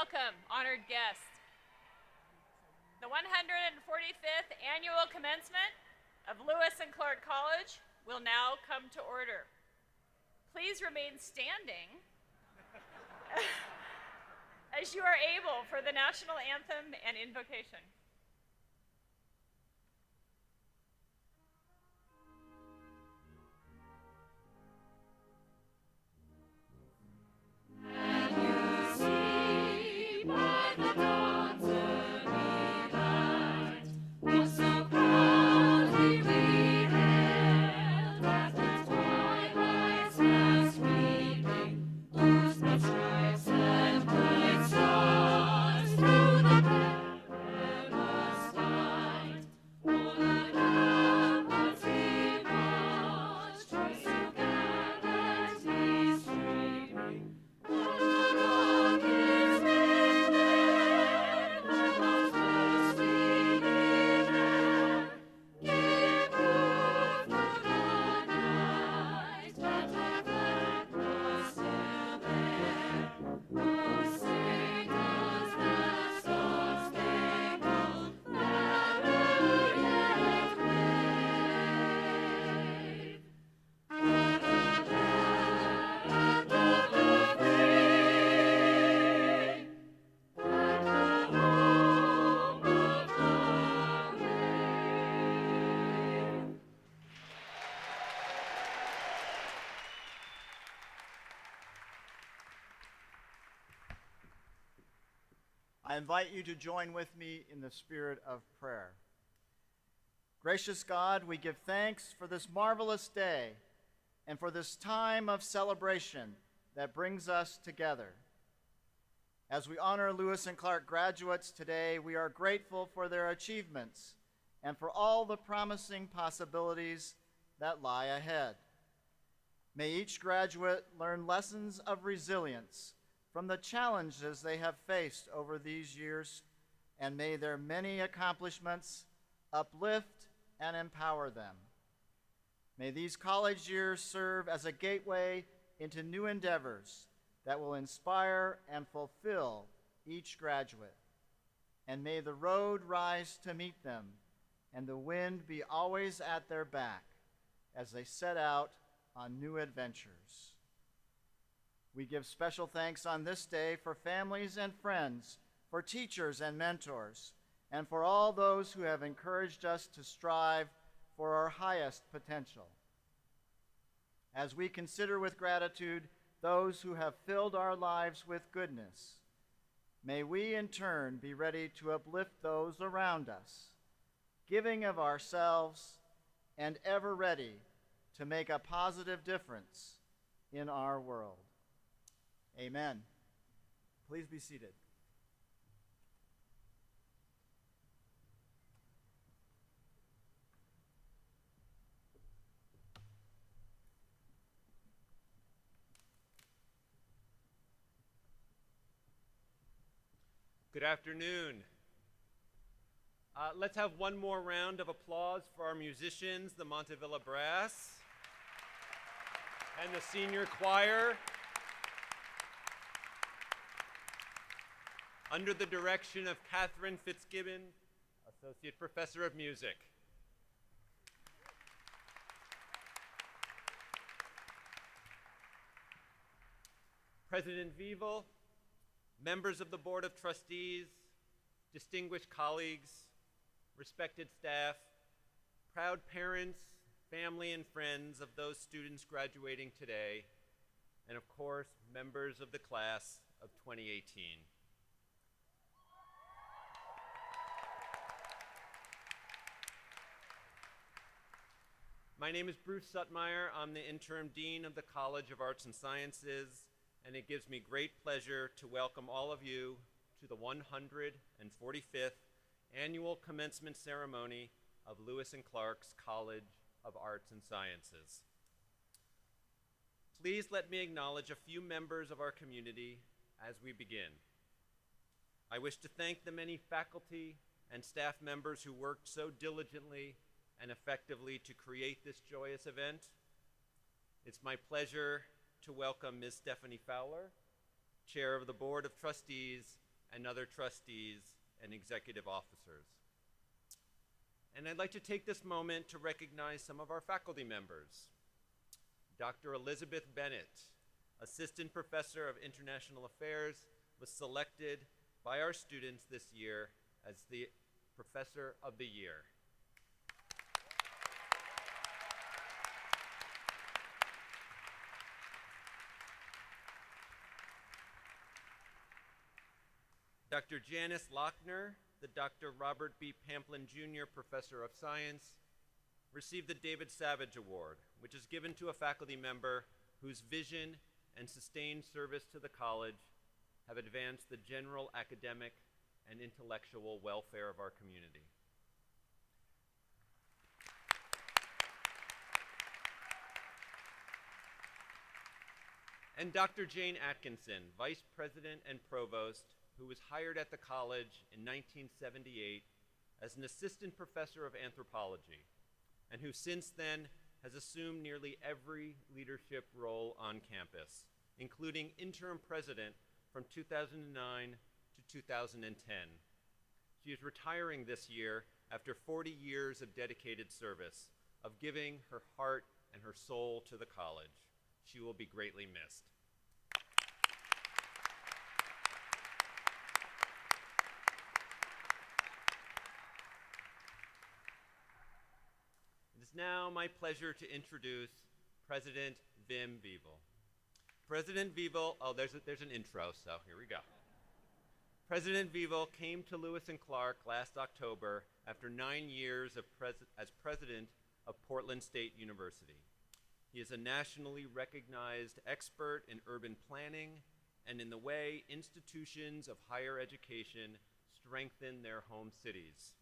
welcome honored guests. The 145th Annual Commencement of Lewis and Clark College will now come to order. Please remain standing as you are able for the national anthem and invocation. I invite you to join with me in the spirit of prayer. Gracious God, we give thanks for this marvelous day and for this time of celebration that brings us together. As we honor Lewis and Clark graduates today, we are grateful for their achievements and for all the promising possibilities that lie ahead. May each graduate learn lessons of resilience from the challenges they have faced over these years, and may their many accomplishments uplift and empower them. May these college years serve as a gateway into new endeavors that will inspire and fulfill each graduate. And may the road rise to meet them, and the wind be always at their back as they set out on new adventures. We give special thanks on this day for families and friends, for teachers and mentors, and for all those who have encouraged us to strive for our highest potential. As we consider with gratitude those who have filled our lives with goodness, may we in turn be ready to uplift those around us, giving of ourselves and ever ready to make a positive difference in our world. Amen. Please be seated. Good afternoon. Let's have one more round of applause for our musicians, the Montevilla Brass, and the senior choir, under the direction of Catherine Fitzgibbon, Associate Professor of Music. President Vival, members of the Board of Trustees, distinguished colleagues, respected staff, proud parents, family, and friends of those students graduating today, and of course, members of the class of 2018. My name is Bruce Suttmeyer. I'm the Interim Dean of the College of Arts and Sciences, and it gives me great pleasure to welcome all of you to the 145th Annual Commencement Ceremony of Lewis and Clark's College of Arts and Sciences. Please let me acknowledge a few members of our community as we begin. I wish to thank the many faculty and staff members who worked so diligently and effectively to create this joyous event. It's my pleasure to welcome Ms. Stephanie Fowler, Chair of the Board of Trustees and other trustees and executive officers. And I'd like to take this moment to recognize some of our faculty members. Dr. Elizabeth Bennett, Assistant Professor of International Affairs, was selected by our students this year as the Professor of the Year. Dr. Janice Lochner, the Dr. Robert B. Pamplin Jr. Professor of Science, received the David Savage Award, which is given to a faculty member whose vision and sustained service to the college have advanced the general academic and intellectual welfare of our community. And Dr. Jane Atkinson, Vice President and Provost, who was hired at the college in 1978 as an assistant professor of anthropology, and who since then has assumed nearly every leadership role on campus, including interim president from 2009 to 2010. She is retiring this year after 40 years of dedicated service, of giving her heart and her soul to the college. She will be greatly missed. It is now my pleasure to introduce President Wim Wiewel. President Wiewel, there's an intro, so here we go. President Wiewel came to Lewis and Clark last October after 9 years as president of Portland State University. He is a nationally recognized expert in urban planning and in the way institutions of higher education strengthen their home cities.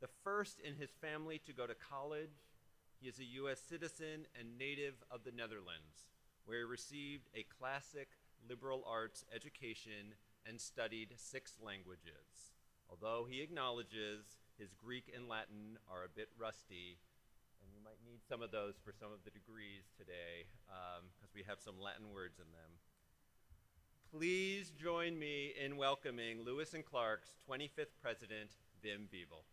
The first in his family to go to college, he is a U.S. citizen and native of the Netherlands, where he received a classic liberal arts education and studied 6 languages. Although he acknowledges his Greek and Latin are a bit rusty, and you might need some of those for some of the degrees today, because we have some Latin words in them. Please join me in welcoming Lewis and Clark's 25th president, Wim Wiewel.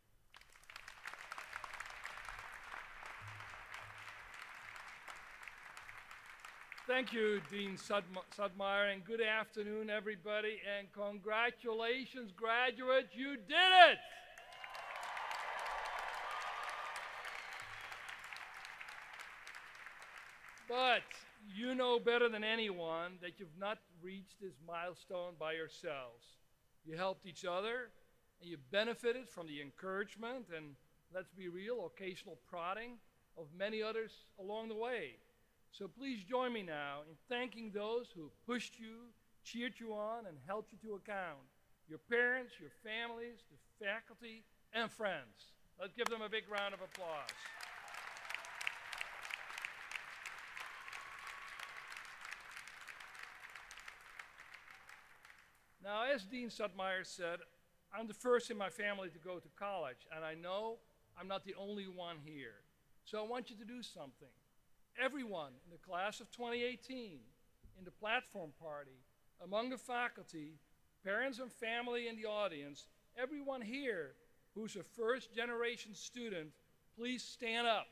Thank you, Dean Sudmeyer, and good afternoon, everybody, and congratulations, graduates, you did it! But you know better than anyone that you've not reached this milestone by yourselves. You helped each other, and you benefited from the encouragement and, let's be real, occasional prodding of many others along the way. So please join me now in thanking those who pushed you, cheered you on, and held you to account. Your parents, your families, the faculty, and friends. Let's give them a big round of applause. Now, as Dean Sudmeyer said, I'm the first in my family to go to college, and I know I'm not the only one here. So I want you to do something. Everyone in the class of 2018, in the platform party, among the faculty, parents and family in the audience, everyone here who's a first-generation student, please stand up.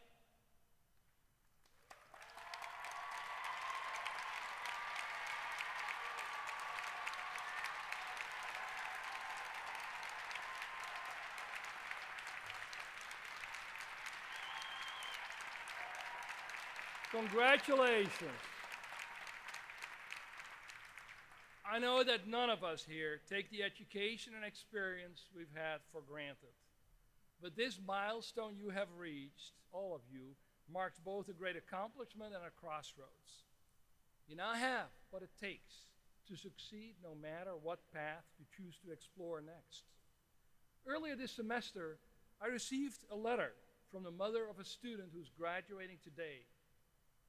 Congratulations. I know that none of us here take the education and experience we've had for granted. But this milestone you have reached, all of you, marks both a great accomplishment and a crossroads. You now have what it takes to succeed no matter what path you choose to explore next. Earlier this semester, I received a letter from the mother of a student who's graduating today.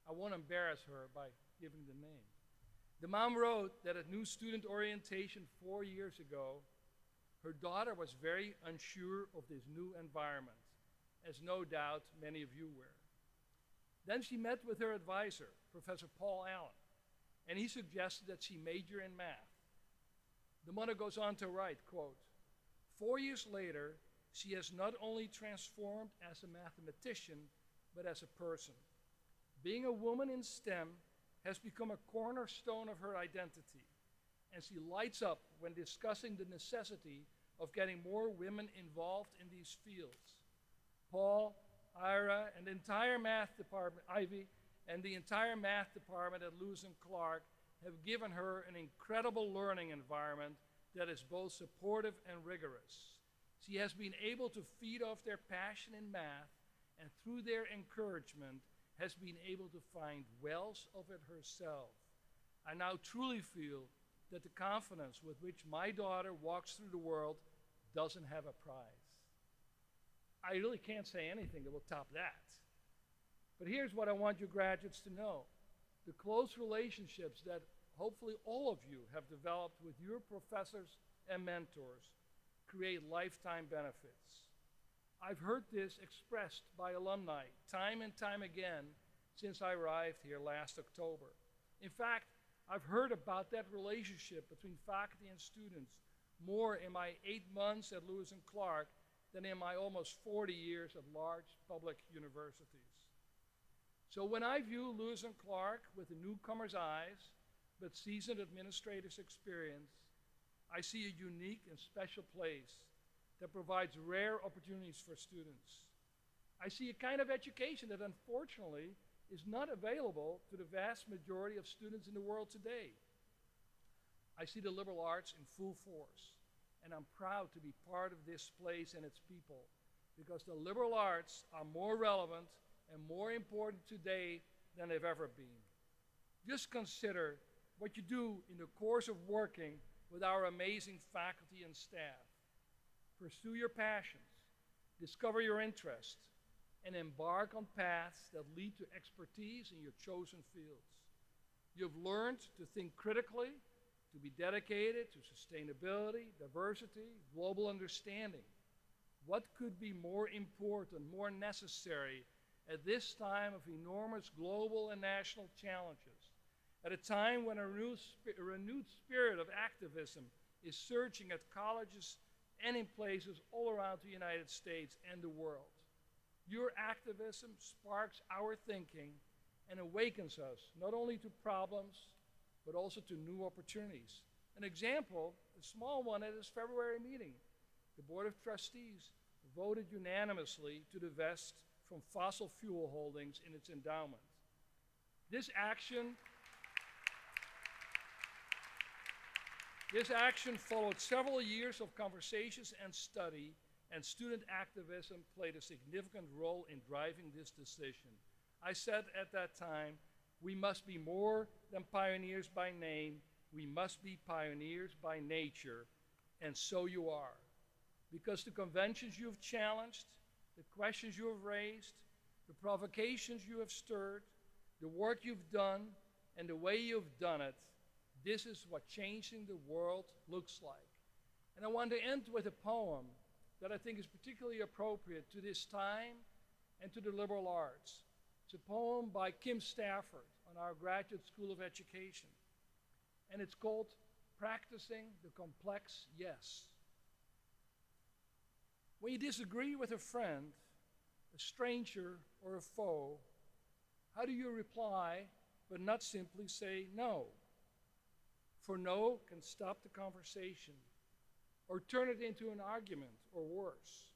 I won't embarrass her by giving the name. The mom wrote that at new student orientation 4 years ago, her daughter was very unsure of this new environment, as no doubt many of you were. Then she met with her advisor, Professor Paul Allen, and he suggested that she major in math. The mother goes on to write, quote, 4 years later, she has not only transformed as a mathematician, but as a person. Being a woman in STEM has become a cornerstone of her identity, and she lights up when discussing the necessity of getting more women involved in these fields. Paul, Ira, and the entire math department, Ivy, and the entire math department at Lewis and Clark have given her an incredible learning environment that is both supportive and rigorous. She has been able to feed off their passion in math, and through their encouragement, has been able to find wells of it herself. I now truly feel that the confidence with which my daughter walks through the world doesn't have a prize. I really can't say anything that will top that. But here's what I want you graduates to know. The close relationships that hopefully all of you have developed with your professors and mentors create lifetime benefits. I've heard this expressed by alumni time and time again since I arrived here last October. In fact, I've heard about that relationship between faculty and students more in my 8 months at Lewis and Clark than in my almost 40 years at large public universities. So when I view Lewis and Clark with a newcomer's eyes, but seasoned administrator's experience, I see a unique and special place that provides rare opportunities for students. I see a kind of education that unfortunately is not available to the vast majority of students in the world today. I see the liberal arts in full force, and I'm proud to be part of this place and its people, because the liberal arts are more relevant and more important today than they've ever been. Just consider what you do in the course of working with our amazing faculty and staff. Pursue your passions, discover your interests, and embark on paths that lead to expertise in your chosen fields. You've learned to think critically, to be dedicated to sustainability, diversity, global understanding. What could be more important, more necessary at this time of enormous global and national challenges, at a time when a renewed spirit of activism is surging at colleges and in places all around the United States and the world? Your activism sparks our thinking and awakens us not only to problems, but also to new opportunities. An example, a small one at this February meeting. The Board of Trustees voted unanimously to divest from fossil fuel holdings in its endowment. This action followed several years of conversations and study, and student activism played a significant role in driving this decision. I said at that time, we must be more than pioneers by name, we must be pioneers by nature, and so you are. Because the conventions you have challenged, the questions you have raised, the provocations you have stirred, the work you've done, and the way you've done it, this is what changing the world looks like. And I want to end with a poem that I think is particularly appropriate to this time and to the liberal arts. It's a poem by Kim Stafford on our Graduate School of Education. And it's called Practicing the Complex Yes. When you disagree with a friend, a stranger, or a foe, how do you reply but not simply say no? For no can stop the conversation or turn it into an argument or worse.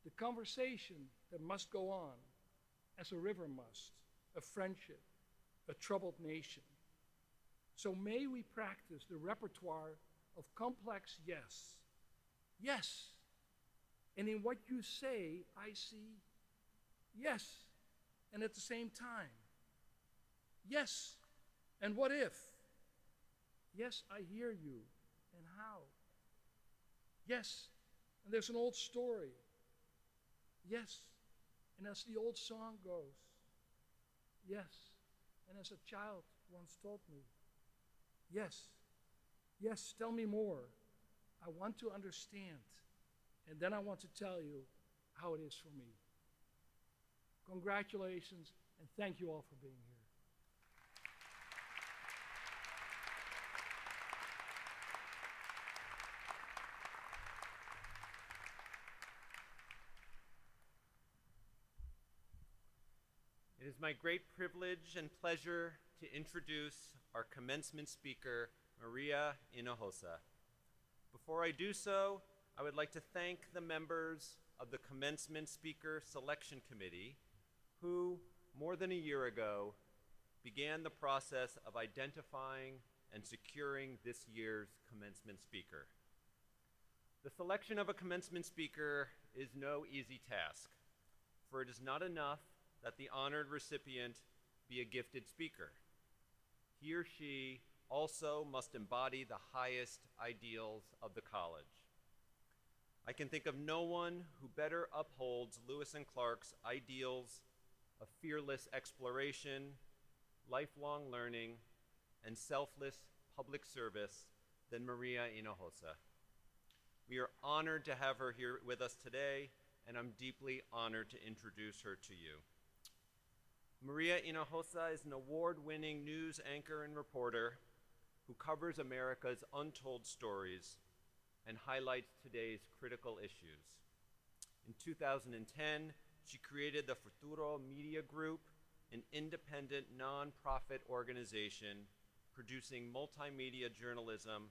The conversation that must go on, as a river must, a friendship, a troubled nation. So may we practice the repertoire of complex yes. Yes. And in what you say, I see yes, and at the same time, yes, and what if? Yes, I hear you, and how? Yes, and there's an old story. Yes, and as the old song goes. Yes, and as a child once told me. Yes, yes, tell me more. I want to understand, and then I want to tell you how it is for me. Congratulations, and thank you all for being here. It is my great privilege and pleasure to introduce our commencement speaker, Maria Hinojosa. Before I do so, I would like to thank the members of the Commencement Speaker Selection Committee who, more than a year ago, began the process of identifying and securing this year's commencement speaker. The selection of a commencement speaker is no easy task, for it is not enough that the honored recipient be a gifted speaker. He or she also must embody the highest ideals of the college. I can think of no one who better upholds Lewis and Clark's ideals of fearless exploration, lifelong learning, and selfless public service than Maria Hinojosa. We are honored to have her here with us today, and I'm deeply honored to introduce her to you. Maria Hinojosa is an award-winning news anchor and reporter who covers America's untold stories and highlights today's critical issues. In 2010, she created the Futuro Media Group, an independent nonprofit organization producing multimedia journalism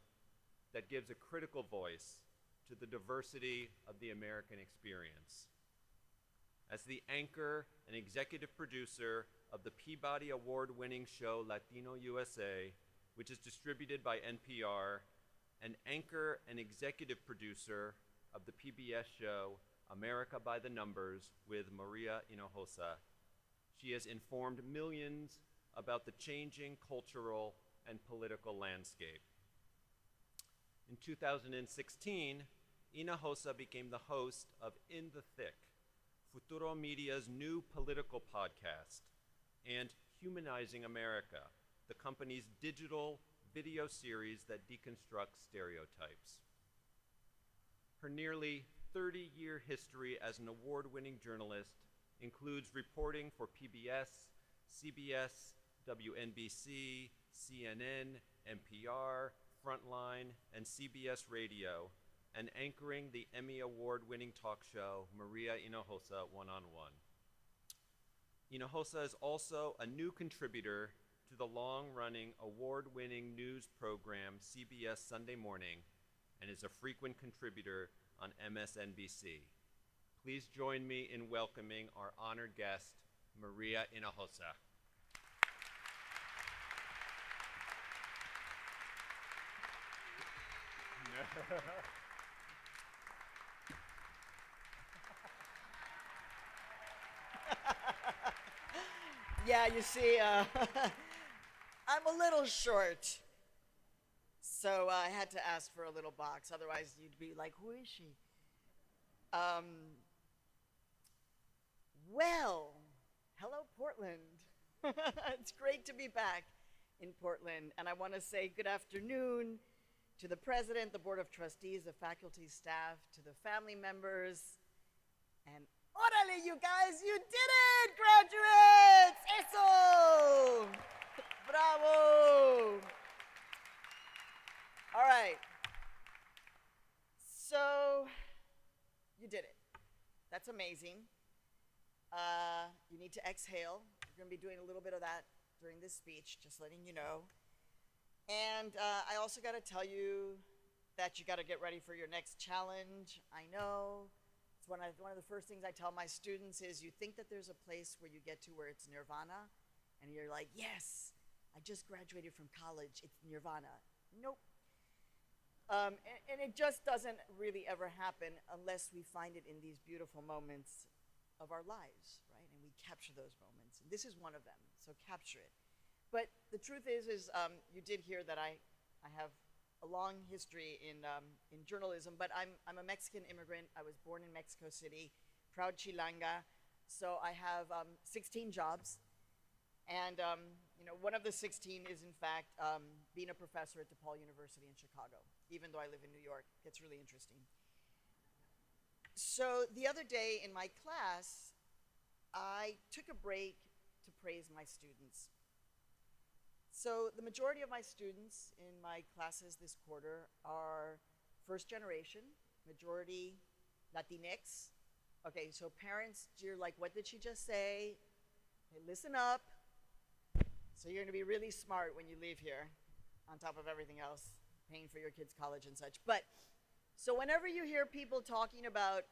that gives a critical voice to the diversity of the American experience. As the anchor and executive producer of the Peabody Award-winning show Latino USA, which is distributed by NPR, and anchor and executive producer of the PBS show America by the Numbers with Maria Hinojosa, she has informed millions about the changing cultural and political landscape. In 2016, Hinojosa became the host of In the Thick, Futuro Media's new political podcast, and Humanizing America, the company's digital video series that deconstructs stereotypes. Her nearly 30-year history as an award-winning journalist includes reporting for PBS, CBS, WNBC, CNN, NPR, Frontline, and CBS Radio, and anchoring the Emmy Award-winning talk show Maria Hinojosa One-on-One. Hinojosa is also a new contributor to the long-running award-winning news program CBS Sunday Morning and is a frequent contributor on MSNBC. Please join me in welcoming our honored guest, Maria Hinojosa. Yeah, you see, I'm a little short, so I had to ask for a little box. Otherwise, you'd be like, who is she? Well, hello, Portland. It's great to be back in Portland, and I want to say good afternoon to the president, the board of trustees, the faculty, staff, to the family members, and orale, you guys, you did it, graduates! Eso! Bravo! All right. So, you did it. That's amazing. You need to exhale. We're going to be doing a little bit of that during this speech, just letting you know. And I also got to tell you that you got to get ready for your next challenge. I know. It's one of the first things I tell my students is you think that there's a place where you get to where it's nirvana, and you're like, yes, I just graduated from college, it's nirvana. Nope. And it just doesn't really ever happen unless we find it in these beautiful moments of our lives, right? And we capture those moments. And this is one of them, so capture it. But the truth is you did hear that I have a long history in journalism, but I'm a Mexican immigrant. I was born in Mexico City, proud Chilanga. So I have 16 jobs, and one of the 16 is in fact being a professor at DePaul University in Chicago, even though I live in New York. It gets really interesting. So the other day in my class, I took a break to praise my students. So the majority of my students in my classes this quarter are first generation, majority Latinx. Okay, so parents, you're like, what did she just say? Okay, listen up. So you're going to be really smart when you leave here, on top of everything else, paying for your kids' college and such. But, so whenever you hear people talking about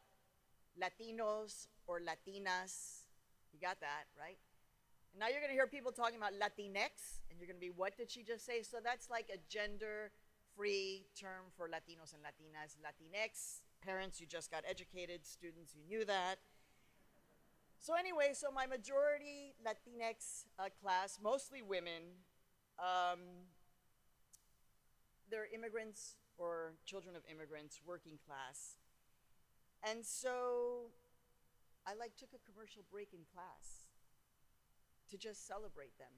Latinos or Latinas, you got that, right? And now you're going to hear people talking about Latinx, and you're going to be, what did she just say? So that's like a gender-free term for Latinos and Latinas. Latinx, parents, you just got educated, students, you knew that. So anyway, so my majority Latinx class, mostly women, they're immigrants or children of immigrants, working class. And so I took a commercial break in class to just celebrate them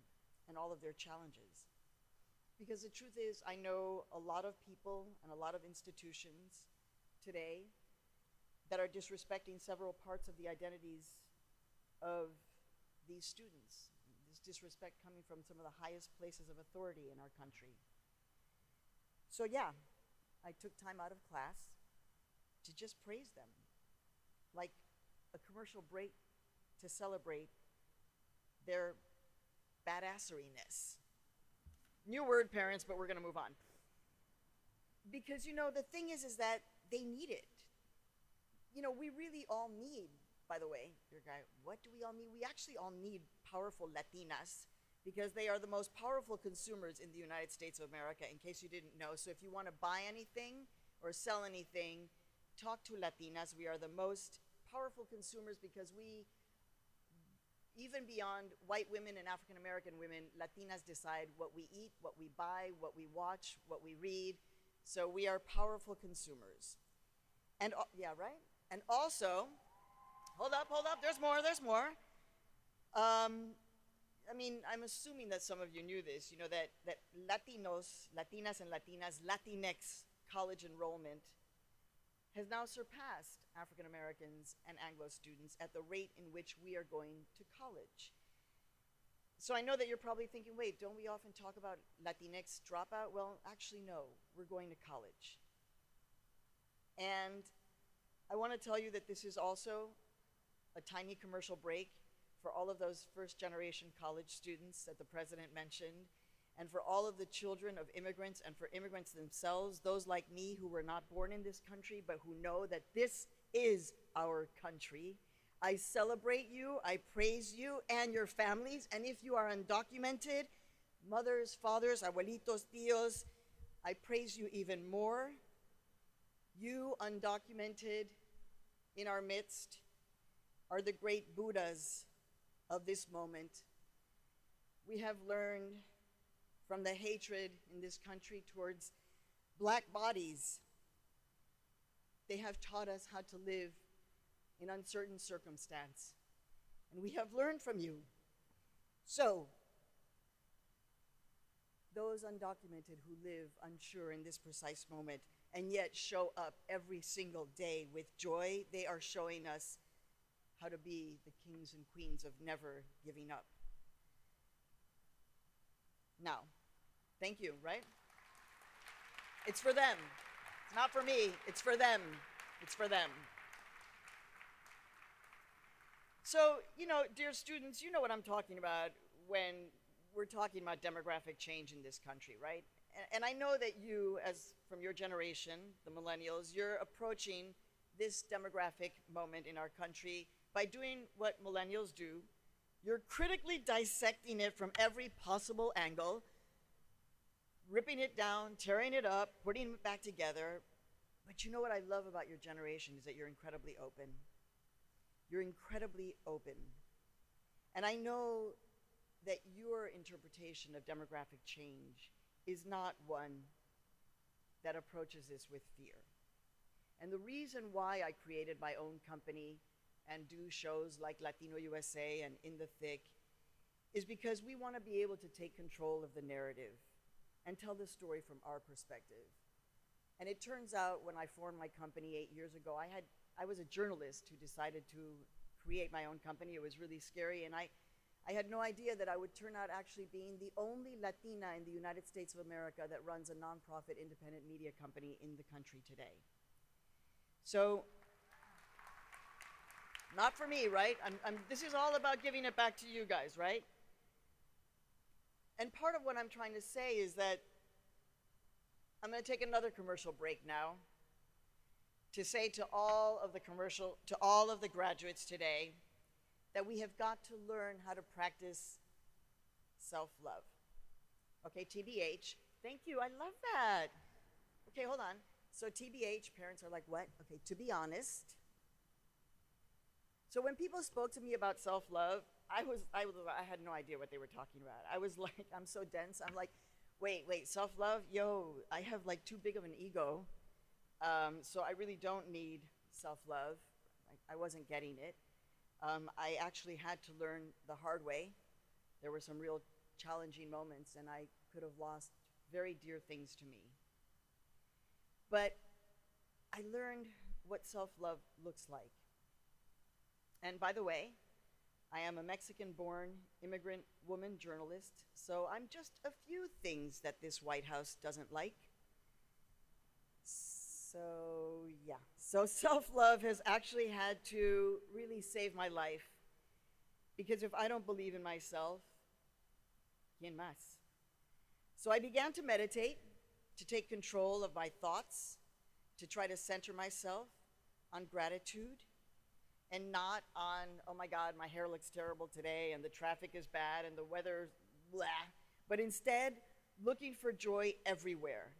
and all of their challenges. Because the truth is, I know a lot of people and a lot of institutions today that are disrespecting several parts of the identities of these students. This disrespect coming from some of the highest places of authority in our country. So yeah, I took time out of class to just praise them, like a commercial break to celebrate their badasseriness. New word, parents, but we're gonna move on. Because, you know, the thing is that they need it. You know, we really all need, by the way, your guy, what do we all need? We actually all need powerful Latinas because they are the most powerful consumers in the United States of America, in case you didn't know. So if you want to buy anything or sell anything, talk to Latinas. We are the most powerful consumers because we, even beyond white women and African American women, Latinas decide what we eat, what we buy, what we watch, what we read. So we are powerful consumers. And yeah, right? And also, hold up, there's more. I mean, I'm assuming that some of you knew this, you know, that Latinos, Latinas and Latinas, Latinx college enrollment has now surpassed African Americans and Anglo students at the rate in which we are going to college. So I know that you're probably thinking, wait, don't we often talk about Latinx dropout? Well, actually, no, we're going to college. And I want to tell you that this is also a tiny commercial break for all of those first-generation college students that the president mentioned, and for all of the children of immigrants and for immigrants themselves, those like me who were not born in this country, but who know that this is our country. I celebrate you, I praise you and your families, and if you are undocumented, mothers, fathers, abuelitos, tíos, I praise you even more. You, undocumented, in our midst, are the great Buddhas of this moment. We have learned from the hatred in this country towards black bodies. They have taught us how to live in uncertain circumstance, and we have learned from you. So, those undocumented who live unsure in this precise moment and yet show up every single day with joy, they are showing us how to be the kings and queens of never giving up. Now, thank you, right? It's for them. It's not for me, it's for them. It's for them. So, you know, dear students, you know what I'm talking about when we're talking about demographic change in this country, right? And I know that you, as from your generation, the millennials, you're approaching this demographic moment in our country by doing what millennials do. You're critically dissecting it from every possible angle, ripping it down, tearing it up, putting it back together. But you know what I love about your generation is that you're incredibly open. You're incredibly open. And I know that your interpretation of demographic change is not one that approaches this with fear. And the reason why I created my own company and do shows like Latino USA and In the Thick is because we want to be able to take control of the narrative and tell the story from our perspective. And it turns out when I formed my company 8 years ago, I was a journalist who decided to create my own company. It was really scary, and I had no idea that I would turn out actually being the only Latina in the United States of America that runs a nonprofit independent media company in the country today. So, Not for me, right? This is all about giving it back to you guys, right? And part of what I'm trying to say is that I'm going to take another commercial break now to say to all of the graduates today that we have got to learn how to practice self-love. Okay, TBH. Thank you, I love that. Okay, hold on. So TBH, parents are like, what? Okay, to be honest. So when people spoke to me about self-love, I had no idea what they were talking about. I was like, I'm so dense. I'm like, wait, self-love? Yo, I have like too big of an ego. So I really don't need self-love. I wasn't getting it. I actually had to learn the hard way. There were some real challenging moments, and I could have lost very dear things to me. But I learned what self-love looks like. And by the way, I am a Mexican-born immigrant woman journalist, so I'm just a few things that this White House doesn't like. So yeah, so self-love has actually had to really save my life, because if I don't believe in myself, ¿quién más? So I began to meditate, to take control of my thoughts, to try to center myself on gratitude, and not on, oh my God, my hair looks terrible today, and the traffic is bad, and the weather, blah, but instead looking for joy everywhere.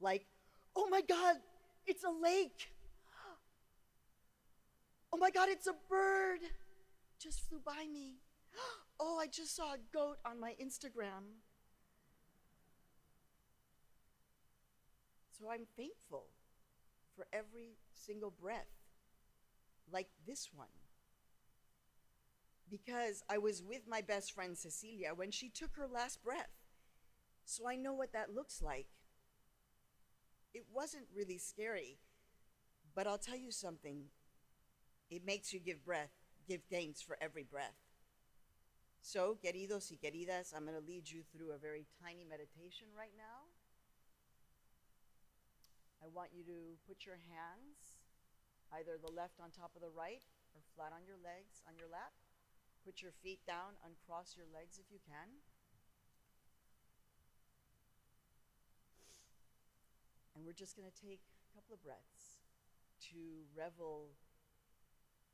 Like, oh my God, it's a lake. Oh my God, it's a bird. Just flew by me. Oh, I just saw a goat on my Instagram. So I'm thankful for every single breath, like this one. Because I was with my best friend Cecilia when she took her last breath. So I know what that looks like. It wasn't really scary, but I'll tell you something. It makes you give thanks for every breath. So, queridos y queridas, I'm going to lead you through a very tiny meditation right now. I want you to put your hands, either the left on top of the right or flat on your legs, on your lap. Put your feet down, uncross your legs if you can. And we're just going to take a couple of breaths to revel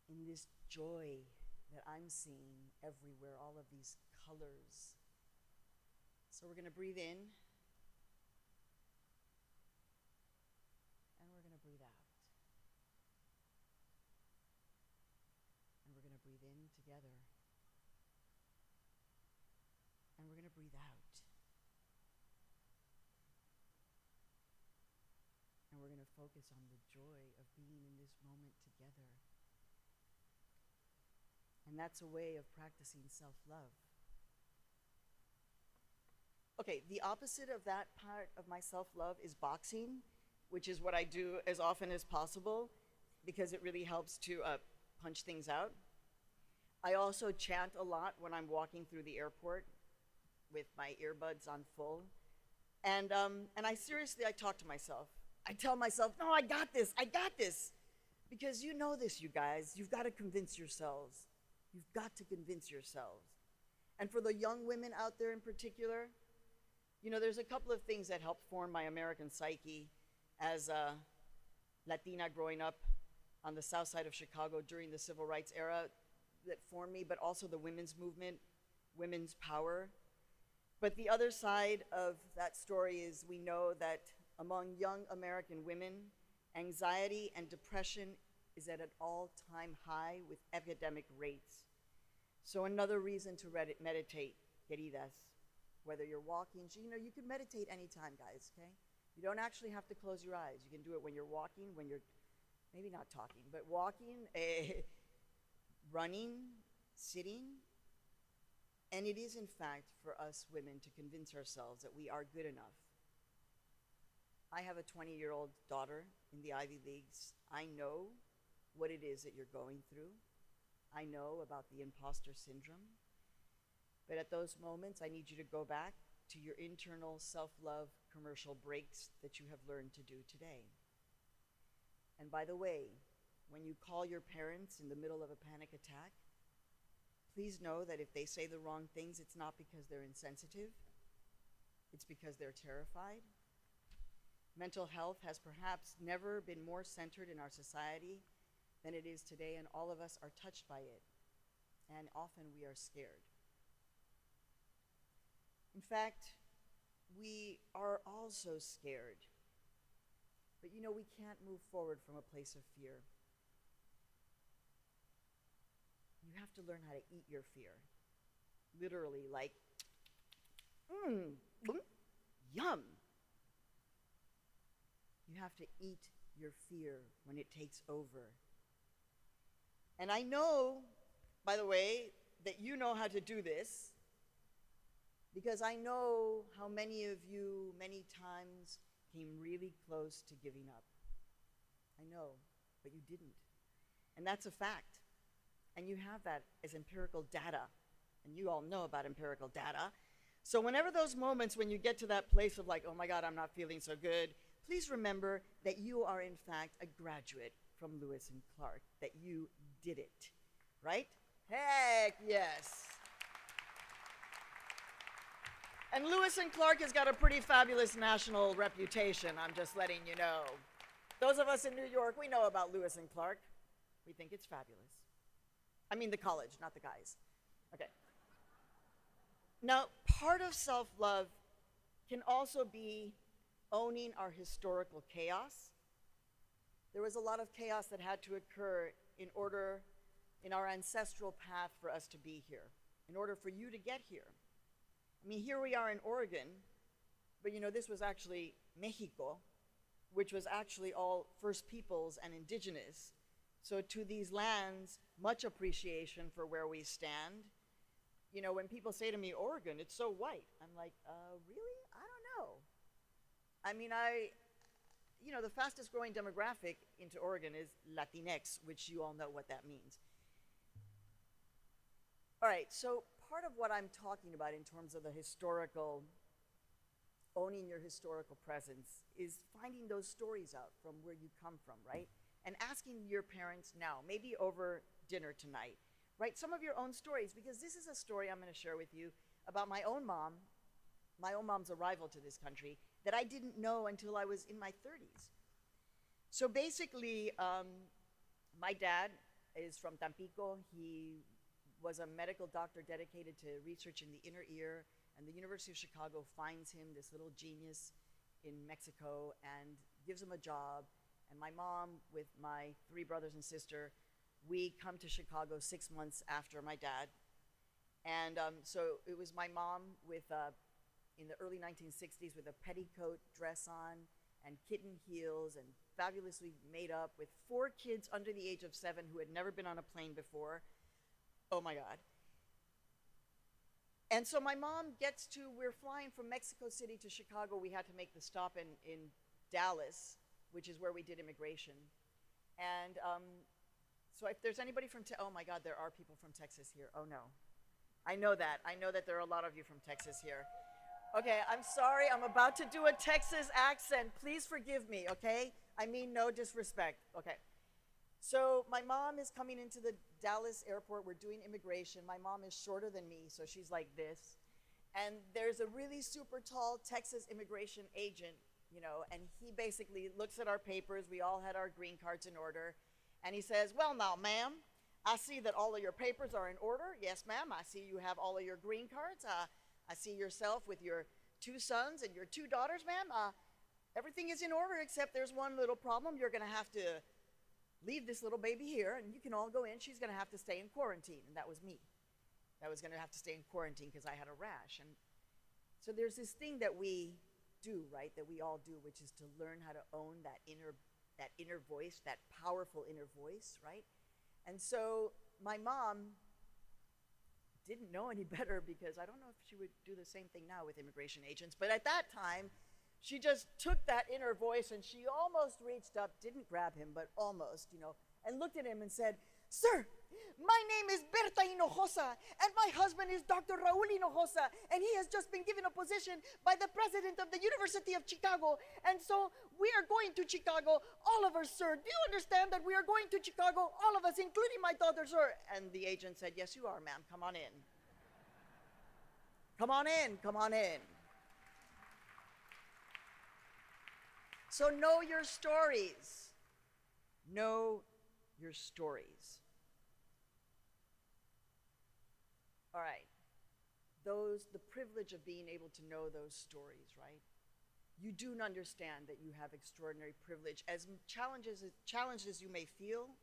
in this joy that I'm seeing everywhere, all of these colors. So we're going to breathe in, and we're going to breathe out. And we're going to breathe in together. And we're going to breathe out. And we're going to focus on the joy of being in this moment together. And that's a way of practicing self-love. Okay, the opposite of that part of my self-love is boxing, which is what I do as often as possible because it really helps to punch things out. I also chant a lot when I'm walking through the airport with my earbuds on full. And I talk to myself. I tell myself, no, I got this. Because you know this, you guys. You've got to convince yourselves. You've got to convince yourselves. And for the young women out there in particular, you know, there's a couple of things that helped form my American psyche as a Latina growing up on the south side of Chicago during the civil rights era that formed me, but also the women's movement, women's power. But the other side of that story is we know that among young American women, anxiety and depression is at an all-time high with epidemic rates. So another reason to meditate, queridas, whether you're walking, you know, you can meditate anytime, guys, okay? You don't actually have to close your eyes. You can do it when you're walking, when you're, maybe not talking, but walking, running, sitting. And it is, in fact, for us women to convince ourselves that we are good enough. I have a 20-year-old daughter in the Ivy Leagues. I know what it is that you're going through. I know about the imposter syndrome. But at those moments, I need you to go back to your internal self-love commercial breaks that you have learned to do today. And by the way, when you call your parents in the middle of a panic attack, please know that if they say the wrong things, it's not because they're insensitive, it's because they're terrified. Mental health has perhaps never been more centered in our society than it is today, and all of us are touched by it, and often we are scared. In fact, we are also scared. But you know, we can't move forward from a place of fear. You have to learn how to eat your fear. Literally, like, yum. You have to eat your fear when it takes over. And I know, by the way, that you know how to do this, because I know how many of you many times came really close to giving up. I know, but you didn't. And that's a fact. And you have that as empirical data. And you all know about empirical data. So whenever those moments when you get to that place of like, oh my God, I'm not feeling so good, please remember that you are in fact a graduate from Lewis and Clark, that you did it, right? Heck yes. And Lewis and Clark has got a pretty fabulous national reputation, I'm just letting you know. Those of us in New York, we know about Lewis and Clark. We think it's fabulous. I mean the college, not the guys. Okay. Now, part of self-love can also be owning our historical chaos. There was a lot of chaos that had to occur in our ancestral path for us to be here, in order for you to get here. I mean, here we are in Oregon, but you know, this was actually Mexico, which was actually all First Peoples and indigenous. So to these lands, much appreciation for where we stand. You know, when people say to me, Oregon, it's so white, I'm like, really? I don't know. I mean, you know, the fastest growing demographic into Oregon is Latinx, which you all know what that means. All right, so part of what I'm talking about in terms of the historical, owning your historical presence, is finding those stories out from where you come from, right? And asking your parents now, maybe over dinner tonight, write some of your own stories, because this is a story I'm going to share with you about my own mom's arrival to this country that I didn't know until I was in my 30s. So basically, my dad is from Tampico. He was a medical doctor dedicated to research in the inner ear, and the University of Chicago finds him, this little genius in Mexico, and gives him a job. And my mom, with my 3 brothers and sister, we come to Chicago 6 months after my dad. And so it was my mom with, in the early 1960s, with a petticoat dress on and kitten heels and fabulously made up, with 4 kids under the age of 7 who had never been on a plane before. Oh my God. And so my mom we're flying from Mexico City to Chicago. We had to make the stop in Dallas, which is where we did immigration. And so if there's anybody from, oh my God, there are people from Texas here. Oh no. I know that there are a lot of you from Texas here. Okay, I'm sorry, I'm about to do a Texas accent. Please forgive me, okay? I mean no disrespect. Okay. So my mom is coming into the Dallas airport. We're doing immigration. My mom is shorter than me, so she's like this. And there's a really super tall Texas immigration agent, you know, and he basically looks at our papers. We all had our green cards in order. And he says, well, now, ma'am, I see that all of your papers are in order. Yes, ma'am, I see you have all of your green cards. I see yourself with your 2 sons and your 2 daughters, ma'am. Everything is in order except there's one little problem. You're going to have to leave this little baby here, and you can all go in. She's going to have to stay in quarantine. And that was me. I was going to have to stay in quarantine because I had a rash. And so there's this thing that we do, right, that we all do, which is to learn how to own that inner voice, that powerful inner voice, right? And so my mom didn't know any better, because I don't know if she would do the same thing now with immigration agents, but at that time, She just took that in her voice and she almost reached up, didn't grab him, but almost, and looked at him and said, "Sir, my name is Berta Hinojosa, and my husband is Dr. Raul Hinojosa, and he has just been given a position by the president of the University of Chicago, and so we are going to Chicago, all of us, sir. Do you understand that we are going to Chicago, all of us, including my daughter, sir?" And the agent said, "Yes, you are, ma'am. Come on in. Come on in, come on in." So know your stories. Know your stories. All right. The privilege of being able to know those stories, right? You do understand that you have extraordinary privilege. As challenged as you may feel,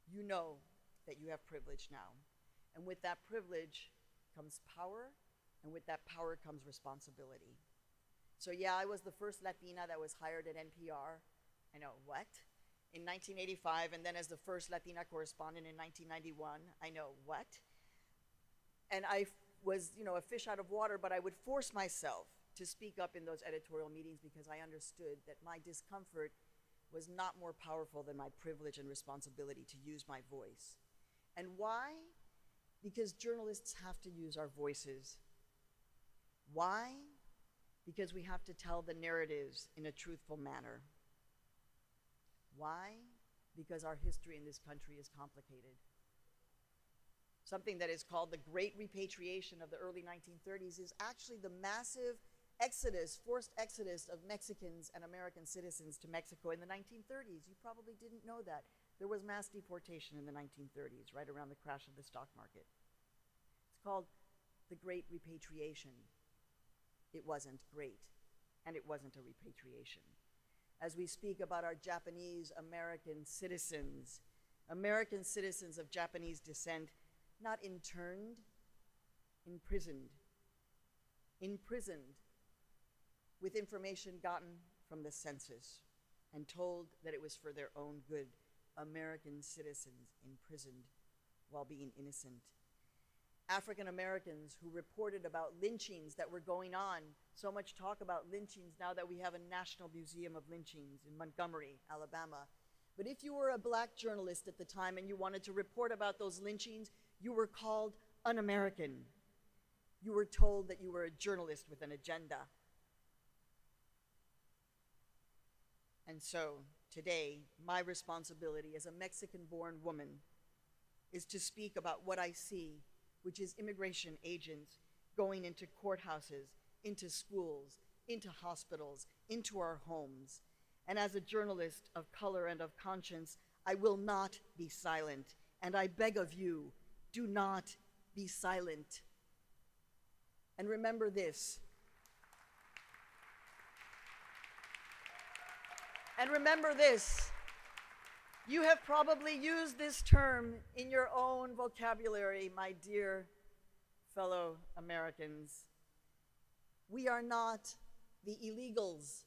you know that you have privilege now. And with that privilege comes power, and with that power comes responsibility. So yeah, I was the first Latina that was hired at NPR. I know, what? In 1985, and then as the first Latina correspondent in 1991. I know, what? And I was, a fish out of water, but I would force myself to speak up in those editorial meetings because I understood that my discomfort was not more powerful than my privilege and responsibility to use my voice. And why? Because journalists have to use our voices. Why? Because we have to tell the narratives in a truthful manner. Why? Because our history in this country is complicated. Something that is called the Great Repatriation of the early 1930s is actually the massive forced exodus of Mexicans and American citizens to Mexico in the 1930s. You probably didn't know that. There was mass deportation in the 1930s, right around the crash of the stock market. It's called the Great Repatriation. It wasn't great, and it wasn't a repatriation. As we speak about our Japanese American citizens of Japanese descent, not interned, imprisoned with information gotten from the census and told that it was for their own good. American citizens imprisoned while being innocent. African Americans who reported about lynchings that were going on. So much talk about lynchings now that we have a National Museum of Lynchings in Montgomery, Alabama. But if you were a black journalist at the time and you wanted to report about those lynchings, you were called un-American. You were told that you were a journalist with an agenda. And so, today, my responsibility as a Mexican-born woman is to speak about what I see, which is immigration agents going into courthouses, into schools, into hospitals, into our homes. And as a journalist of color and of conscience, I will not be silent. And I beg of you, do not be silent. And remember this. And remember this. You have probably used this term in your own vocabulary, my dear fellow Americans. We are not the illegals.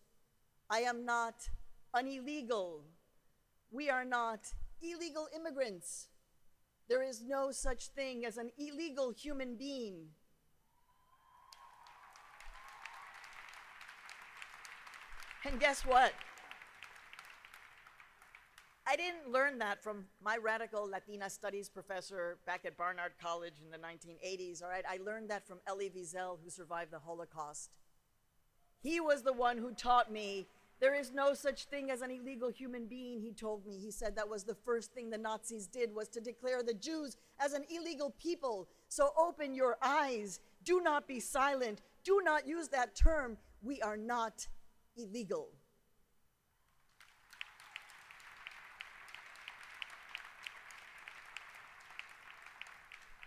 I am not an illegal. We are not illegal immigrants. There is no such thing as an illegal human being. And guess what? I didn't learn that from my radical Latina studies professor back at Barnard College in the 1980s, all right? I learned that from Elie Wiesel, who survived the Holocaust. He was the one who taught me there is no such thing as an illegal human being, he told me. He said that was the first thing the Nazis did, was to declare the Jews as an illegal people. So open your eyes. Do not be silent. Do not use that term. We are not illegal.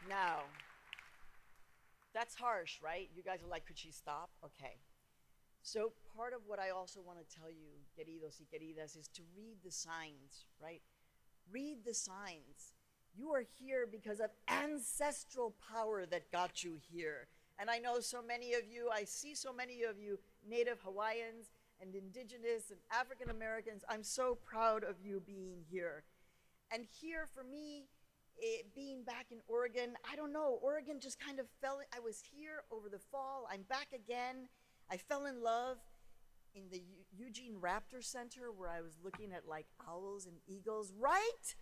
Now, that's harsh, right? You guys are like, could she stop? Okay. So part of what I also want to tell you, queridos y queridas, is to read the signs, right? Read the signs. You are here because of ancestral power that got you here. And I know so many of you, I see so many of you, Native Hawaiians and Indigenous and African Americans. I'm so proud of you being here. And here for me, being back in Oregon, I don't know, Oregon just kind of I was here over the fall, I'm back again. I fell in love. in the Eugene Raptor Center where I was looking at like owls and eagles, right?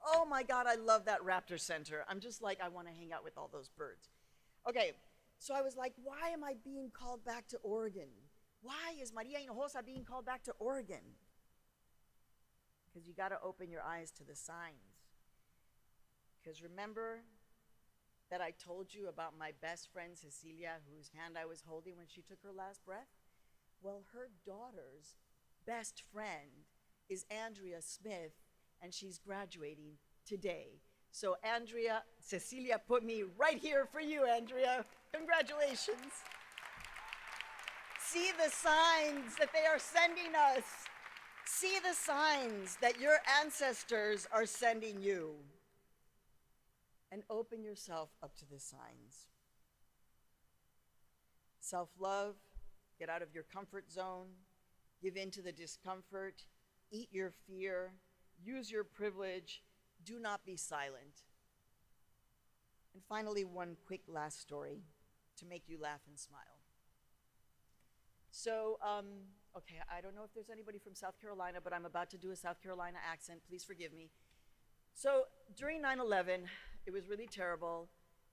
Oh my God, I love that Raptor Center. I'm just like, I want to hang out with all those birds. Okay, so I was like, why am I being called back to Oregon? Why is Maria Hinojosa being called back to Oregon? Because you got to open your eyes to the signs. Because remember that I told you about my best friend Cecilia, whose hand I was holding when she took her last breath? Well, her daughter's best friend is Andrea Smith, and she's graduating today. So Cecilia put me right here for you, Andrea. Congratulations. See the signs that they are sending us. See the signs that your ancestors are sending you. And open yourself up to the signs. Self-love, get out of your comfort zone, give in to the discomfort, eat your fear, use your privilege, do not be silent. And finally, one quick last story to make you laugh and smile. So, okay, I don't know if there's anybody from South Carolina, but I'm about to do a South Carolina accent. Please forgive me. So during 9/11, it was really terrible,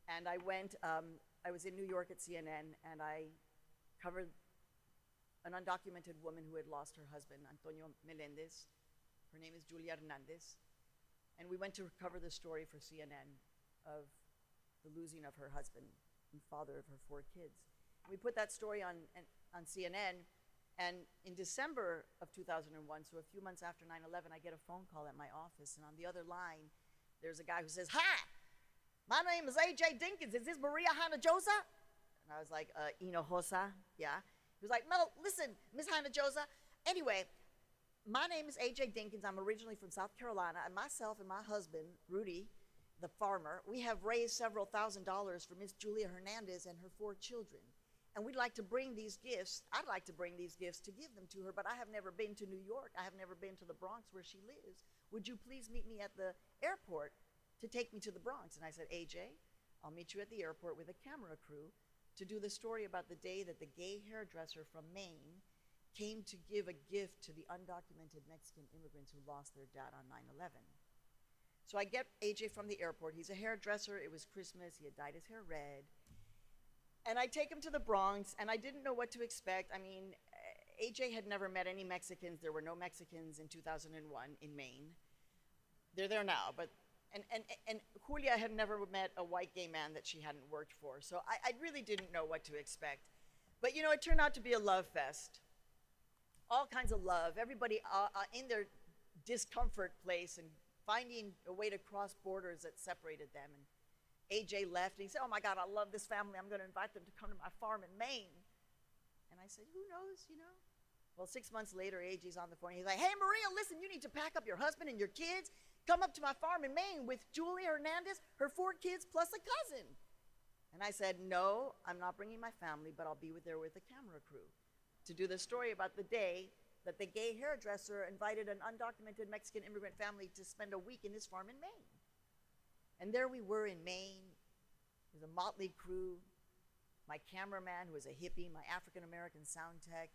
and I was in New York at CNN, and I covered an undocumented woman who had lost her husband, Antonio Melendez. Her name is Julia Hernandez. And we went to cover the story for CNN of the losing of her husband and father of her 4 kids. We put that story on CNN, and in December of 2001, so a few months after 9/11, I get a phone call at my office, and on the other line, there's a guy who says, "Hi, my name is A.J. Dinkins. Is this Maria Hinojosa?" And I was like, Hinojosa, yeah. He was like, "No, listen, Miss Hinojosa. Anyway, my name is A.J. Dinkins. I'm originally from South Carolina, and myself and my husband, Rudy, the farmer, we have raised several $1,000s for Miss Julia Hernandez and her 4 children. And we'd like to bring these gifts. I'd like to bring these gifts to give them to her, but I have never been to New York. I have never been to the Bronx where she lives. Would you please meet me at the airport to take me to the Bronx?" And I said, "AJ, I'll meet you at the airport with a camera crew to do the story about the day that the gay hairdresser from Maine came to give a gift to the undocumented Mexican immigrants who lost their dad on 9/11. So I get AJ from the airport. He's a hairdresser. It was Christmas. He had dyed his hair red. And I take him to the Bronx, and I didn't know what to expect. I mean, AJ had never met any Mexicans. There were no Mexicans in 2001 in Maine. They're there now, but and Julia had never met a white gay man that she hadn't worked for. So I really didn't know what to expect. But you know, it turned out to be a love fest. All kinds of love. Everybody in their discomfort place and finding a way to cross borders that separated them. And AJ left, and he said, "Oh my God, I love this family. I'm going to invite them to come to my farm in Maine." And I said, "Who knows, you know?" Well, 6 months later, AJ's on the phone. He's like, "Hey, Maria, listen, you need to pack up your husband and your kids. Come up to my farm in Maine with Julia Hernandez, her 4 kids, plus a cousin." And I said, "No, I'm not bringing my family, but I'll be there with a camera crew to do the story about the day that the gay hairdresser invited an undocumented Mexican immigrant family to spend a week in his farm in Maine." And there we were in Maine. It was a motley crew. My cameraman, who was a hippie, my African-American sound tech,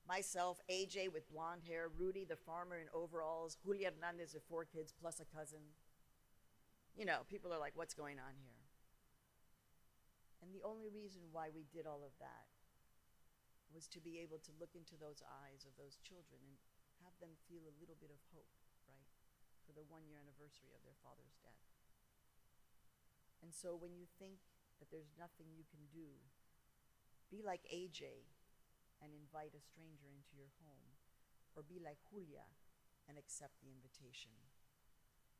myself, AJ with blonde hair, Rudy, the farmer in overalls, Julia Hernandez with 4 kids plus a cousin. You know, people are like, "What's going on here?" And the only reason why we did all of that was to be able to look into those eyes of those children and have them feel a little bit of hope, right, for the 1-year anniversary of their father's death. And so when you think that there's nothing you can do, be like AJ and invite a stranger into your home, or be like Julia and accept the invitation.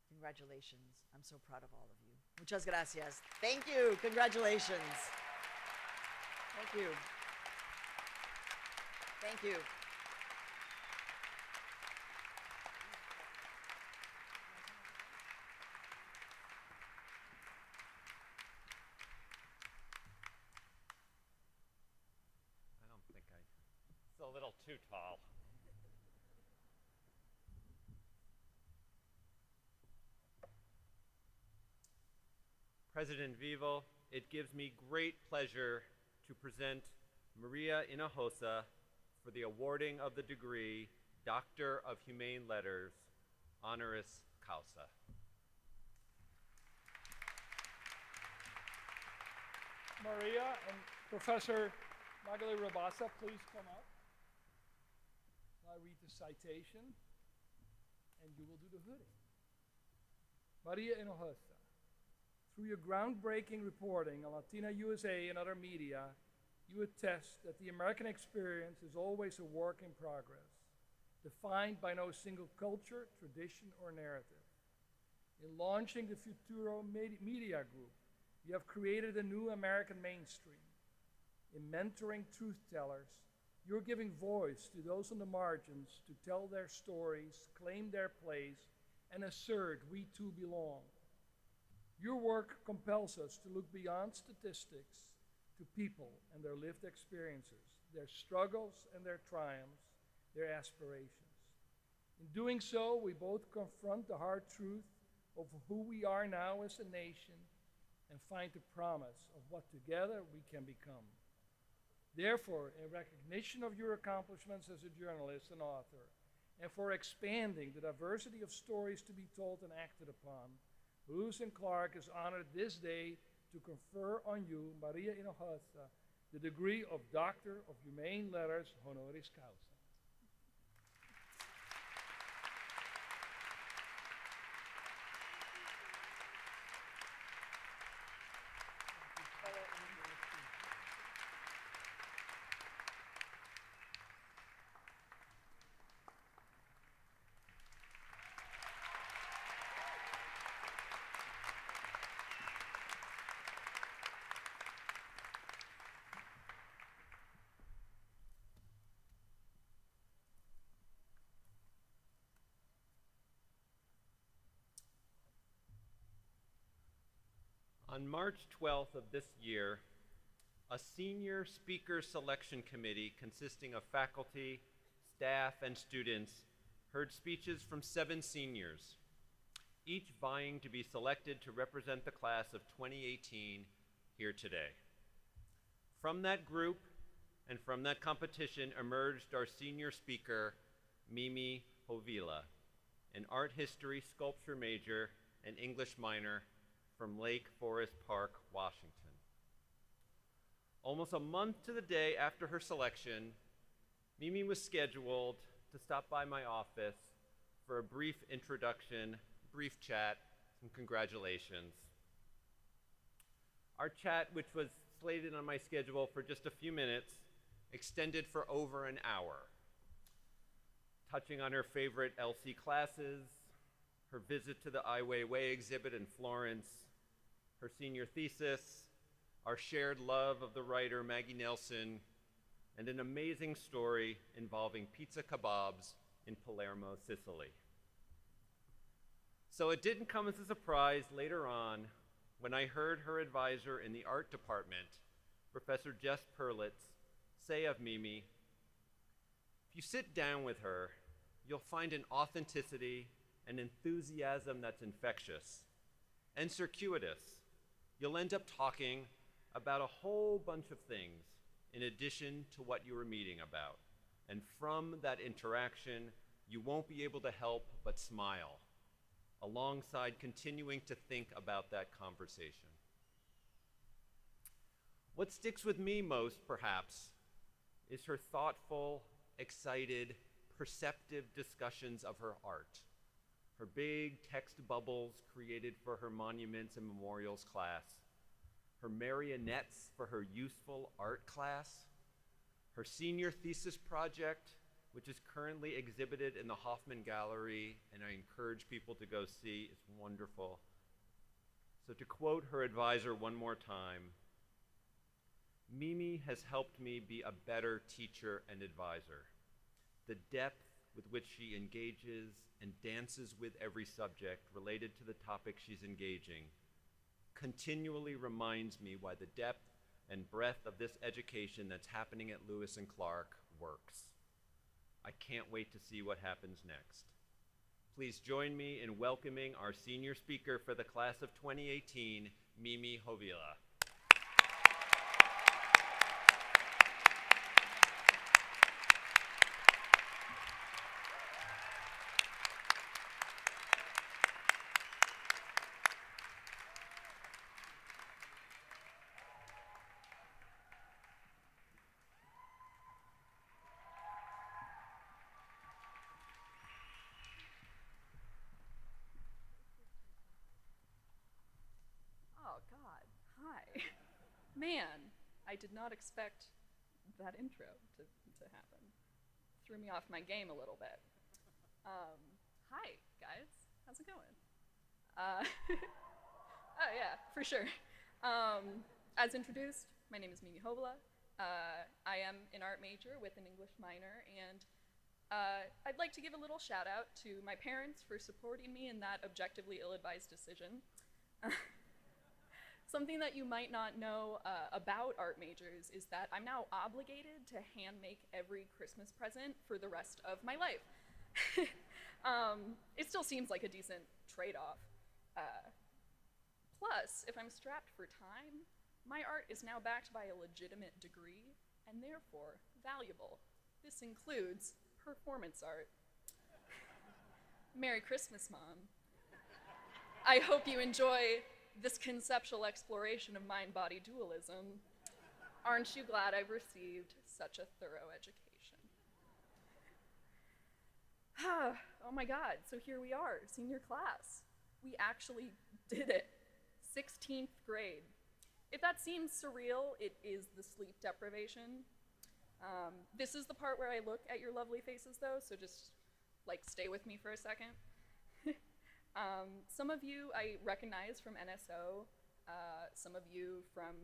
Congratulations. I'm so proud of all of you. Muchas gracias. Thank you. Congratulations. Thank you. Thank you. It's a little too tall. President Vivo, it gives me great pleasure to present Maria Hinojosa for the awarding of the degree Doctor of Humane Letters, honoris causa. Maria and Professor Magali Rabasa, please come up. I read the citation, and you will do the hooding. Maria Hinojosa, through your groundbreaking reporting on Latina USA and other media, you attest that the American experience is always a work in progress, defined by no single culture, tradition, or narrative. In launching the Futuro Media Group, you have created a new American mainstream. In mentoring truth tellers, you're giving voice to those on the margins to tell their stories, claim their place, and assert we too belong. Your work compels us to look beyond statistics to people and their lived experiences, their struggles and their triumphs, their aspirations. In doing so, we both confront the hard truth of who we are now as a nation and find the promise of what together we can become. Therefore, in recognition of your accomplishments as a journalist and author, and for expanding the diversity of stories to be told and acted upon, Lewis and Clark is honored this day to confer on you, Maria Hinojosa, the degree of Doctor of Humane Letters, honoris causa. On March 12th of this year, a senior speaker selection committee consisting of faculty, staff, and students heard speeches from 7 seniors, each vying to be selected to represent the class of 2018 here today. From that group and from that competition emerged our senior speaker, Mimi Hovila, an art history sculpture major and English minor from Lake Forest Park, Washington. Almost a month to the day after her selection, Mimi was scheduled to stop by my office for a brief introduction, brief chat, and congratulations. Our chat, which was slated on my schedule for just a few minutes, extended for over an hour, touching on her favorite LC classes, her visit to the Ai Weiwei exhibit in Florence, her senior thesis, our shared love of the writer Maggie Nelson, and an amazing story involving pizza kebabs in Palermo, Sicily. So it didn't come as a surprise later on when I heard her advisor in the art department, Professor Jess Perlitz, say of Mimi, if you sit down with her, you'll find an authenticity and enthusiasm that's infectious and circuitous. You'll end up talking about a whole bunch of things in addition to what you were meeting about. And from that interaction, you won't be able to help but smile, alongside continuing to think about that conversation. What sticks with me most, perhaps, is her thoughtful, excited, perceptive discussions of her art, her big text bubbles created for her monuments and memorials class, her marionettes for her useful art class, her senior thesis project, which is currently exhibited in the Hoffman Gallery, and I encourage people to go see. It's wonderful. So to quote her advisor one more time, Mimi has helped me be a better teacher and advisor. The depth with which she engages and dances with every subject related to the topic she's engaging continually reminds me why the depth and breadth of this education that's happening at Lewis and Clark works. I can't wait to see what happens next. Please join me in welcoming our senior speaker for the class of 2018, Mimi Hovila. Man, I did not expect that intro to happen. Threw me off my game a little bit. Hi, guys. How's it going? Oh, yeah, for sure. As introduced, my name is Mimi Hovila. I am an art major with an English minor, and I'd like to give a little shout out to my parents for supporting me in that objectively ill-advised decision. Something that you might not know about art majors is that I'm now obligated to hand make every Christmas present for the rest of my life. It still seems like a decent trade-off. Plus, if I'm strapped for time, my art is now backed by a legitimate degree and therefore valuable. This includes performance art. Merry Christmas, Mom. I hope you enjoy this conceptual exploration of mind-body dualism. Aren't you glad I've received such a thorough education? Oh my God, so here we are, senior class. We actually did it. 16th grade. If that seems surreal, it is the sleep deprivation. This is the part where I look at your lovely faces though, so just stay with me for a second. Some of you I recognize from NSO, some of you from,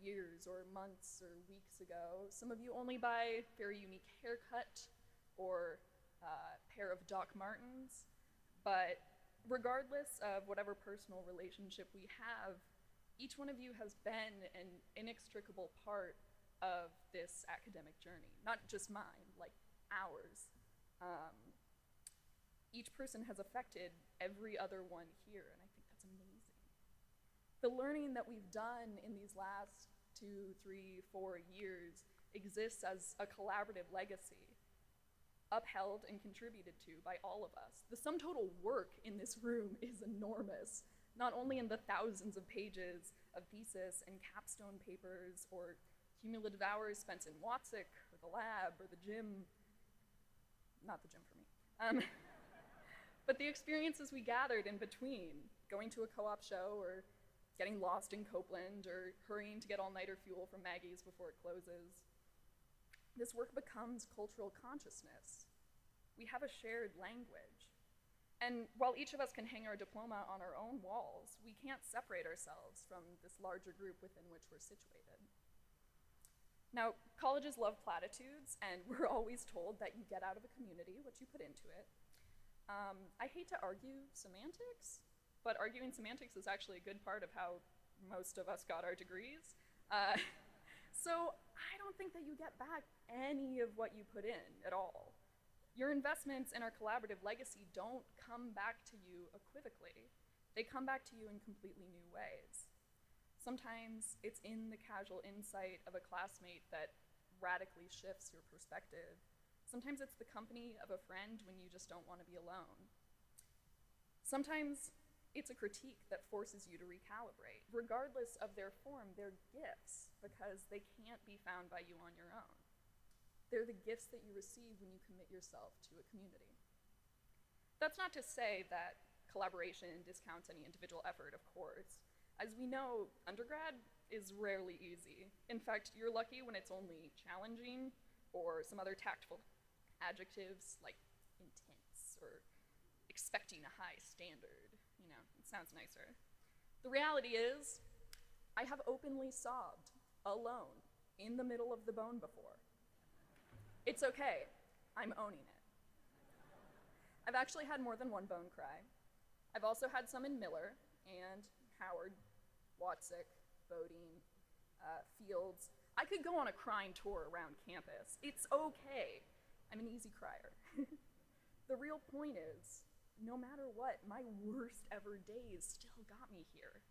years or months or weeks ago. Some of you only by very unique haircut or pair of Doc Martens. But regardless of whatever personal relationship we have, each one of you has been an inextricable part of this academic journey. Not just mine, like ours. Each person has affected every other one here, and I think that's amazing. The learning that we've done in these last 2, 3, 4 years exists as a collaborative legacy, upheld and contributed to by all of us. The sum total work in this room is enormous, not only in the thousands of pages of thesis and capstone papers or cumulative hours spent in Watsick or the lab or the gym, not the gym for me, but the experiences we gathered in between, going to a co-op show or getting lost in Copeland or hurrying to get all-nighter fuel from Maggie's before it closes. This work becomes cultural consciousness. We have a shared language. And while each of us can hang our diploma on our own walls, we can't separate ourselves from this larger group within which we're situated. Now, colleges love platitudes, and we're always told that you get out of a community what you put into it. I hate to argue semantics, but arguing semantics is actually a good part of how most of us got our degrees. So I don't think that you get back any of what you put in at all. Your investments in our collaborative legacy don't come back to you equivocally. They come back to you in completely new ways. Sometimes it's in the casual insight of a classmate that radically shifts your perspective. Sometimes it's the company of a friend when you just don't want to be alone. Sometimes it's a critique that forces you to recalibrate. Regardless of their form, they're gifts because they can't be found by you on your own. They're the gifts that you receive when you commit yourself to a community. That's not to say that collaboration discounts any individual effort, of course. As we know, undergrad is rarely easy. In fact, you're lucky when it's only challenging or some other tactful adjectives like intense or expecting a high standard. It sounds nicer. The reality is, I have openly sobbed, alone, in the middle of the bone before. It's okay, I'm owning it. I've actually had more than one bone cry. I've also had some in Miller and Howard, Watsick, Bodine, Fields. I could go on a crying tour around campus. It's okay. I'm an easy crier. The real point is, no matter what, my worst ever days still got me here.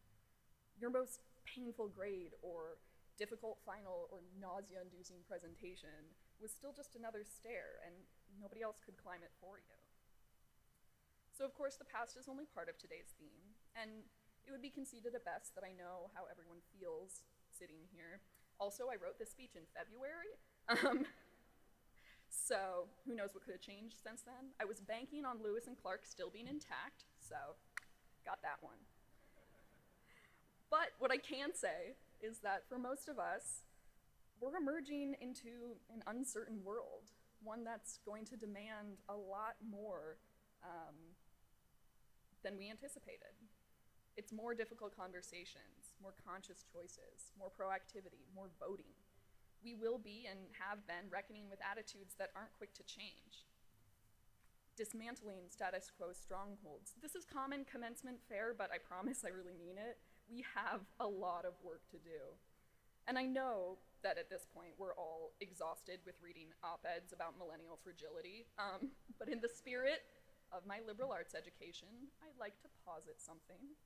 Your most painful grade or difficult final or nausea-inducing presentation was still just another stair, and nobody else could climb it for you. So of course the past is only part of today's theme, and it would be conceded at best that I know how everyone feels sitting here. Also, I wrote this speech in February. So who knows what could have changed since then? I was banking on Lewis and Clark still being intact, so got that one. But what I can say is that for most of us, we're emerging into an uncertain world, one that's going to demand a lot more than we anticipated. It's more difficult conversations, more conscious choices, more proactivity, more voting. We will be and have been reckoning with attitudes that aren't quick to change. Dismantling status quo strongholds. This is common commencement fare, but I promise I really mean it. We have a lot of work to do. And I know that at this point we're all exhausted with reading op-eds about millennial fragility, but in the spirit of my liberal arts education, I'd like to posit something.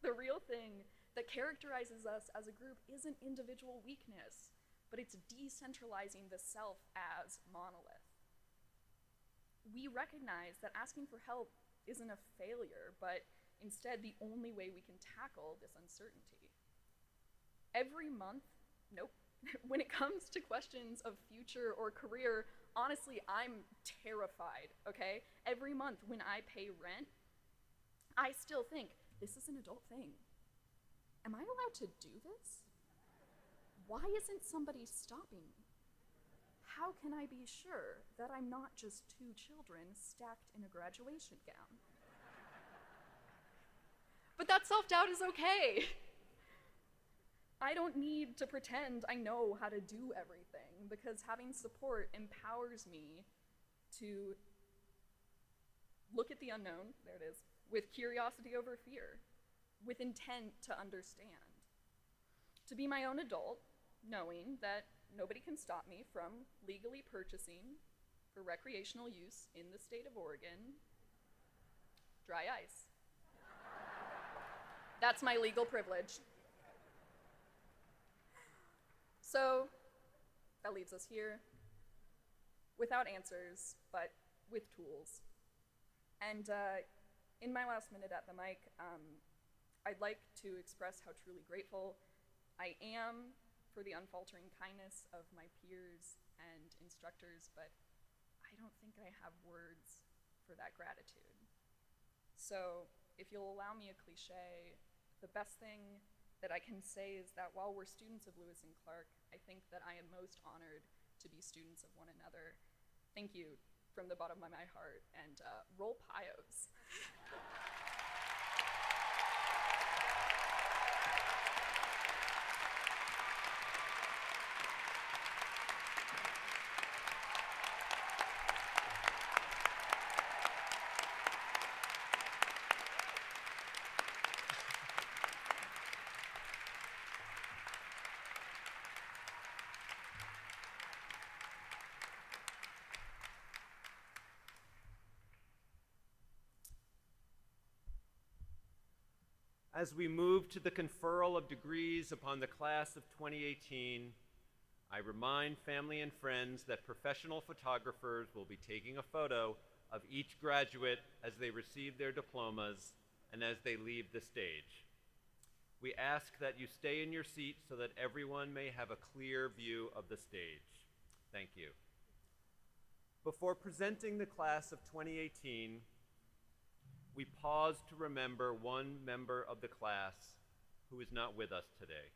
The real thing that characterizes us as a group isn't individual weakness, but it's decentralizing the self as monolith. We recognize that asking for help isn't a failure, but instead the only way we can tackle this uncertainty. Every month, when it comes to questions of future or career, honestly, I'm terrified, okay? Every month when I pay rent, I still think, this is an adult thing. Am I allowed to do this? Why isn't somebody stopping me? How can I be sure that I'm not just two children stacked in a graduation gown? But that self-doubt is okay. I don't need to pretend I know how to do everything, because having support empowers me to look at the unknown, there it is, with curiosity over fear, with intent to understand. To be my own adult, knowing that nobody can stop me from legally purchasing for recreational use in the state of Oregon dry ice. That's my legal privilege. So that leaves us here without answers, but with tools. And in my last minute at the mic, I'd like to express how truly grateful I am for the unfaltering kindness of my peers and instructors, but I don't think I have words for that gratitude. So if you'll allow me a cliche, the best thing that I can say is that while we're students of Lewis and Clark, I think that I am most honored to be students of one another. Thank you from the bottom of my heart, and roll Pios. As we move to the conferral of degrees upon the class of 2018, I remind family and friends that professional photographers will be taking a photo of each graduate as they receive their diplomas and as they leave the stage. We ask that you stay in your seat so that everyone may have a clear view of the stage. Thank you. Before presenting the class of 2018, we pause to remember one member of the class who is not with us today.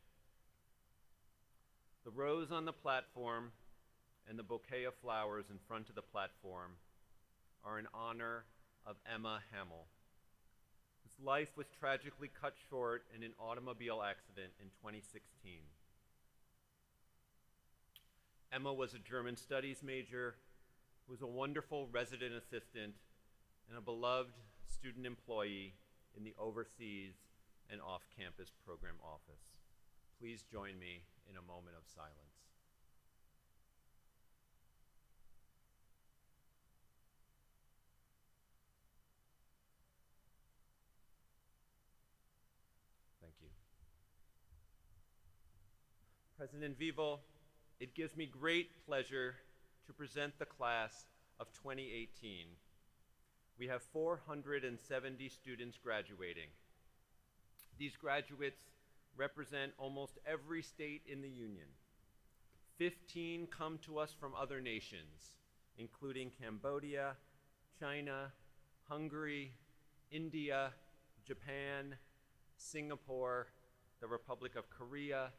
The rose on the platform and the bouquet of flowers in front of the platform are in honor of Emma Hamill, whose life was tragically cut short in an automobile accident in 2016. Emma was a German studies major, was a wonderful resident assistant, and a beloved student employee in the overseas and off-campus program office. Please join me in a moment of silence. Thank you. President Vival, it gives me great pleasure to present the class of 2018. We have 470 students graduating. These graduates represent almost every state in the Union. 15 come to us from other nations, including Cambodia, China, Hungary, India, Japan, Singapore, the Republic of Korea,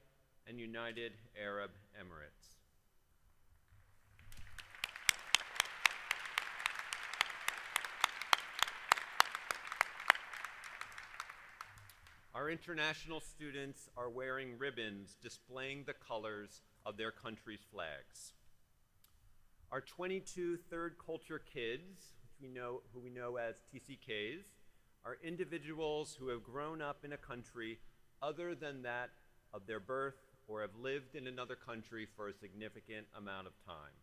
and United Arab Emirates. Our international students are wearing ribbons displaying the colors of their country's flags. Our 22 third culture kids, who we know as TCKs, are individuals who have grown up in a country other than that of their birth or have lived in another country for a significant amount of time.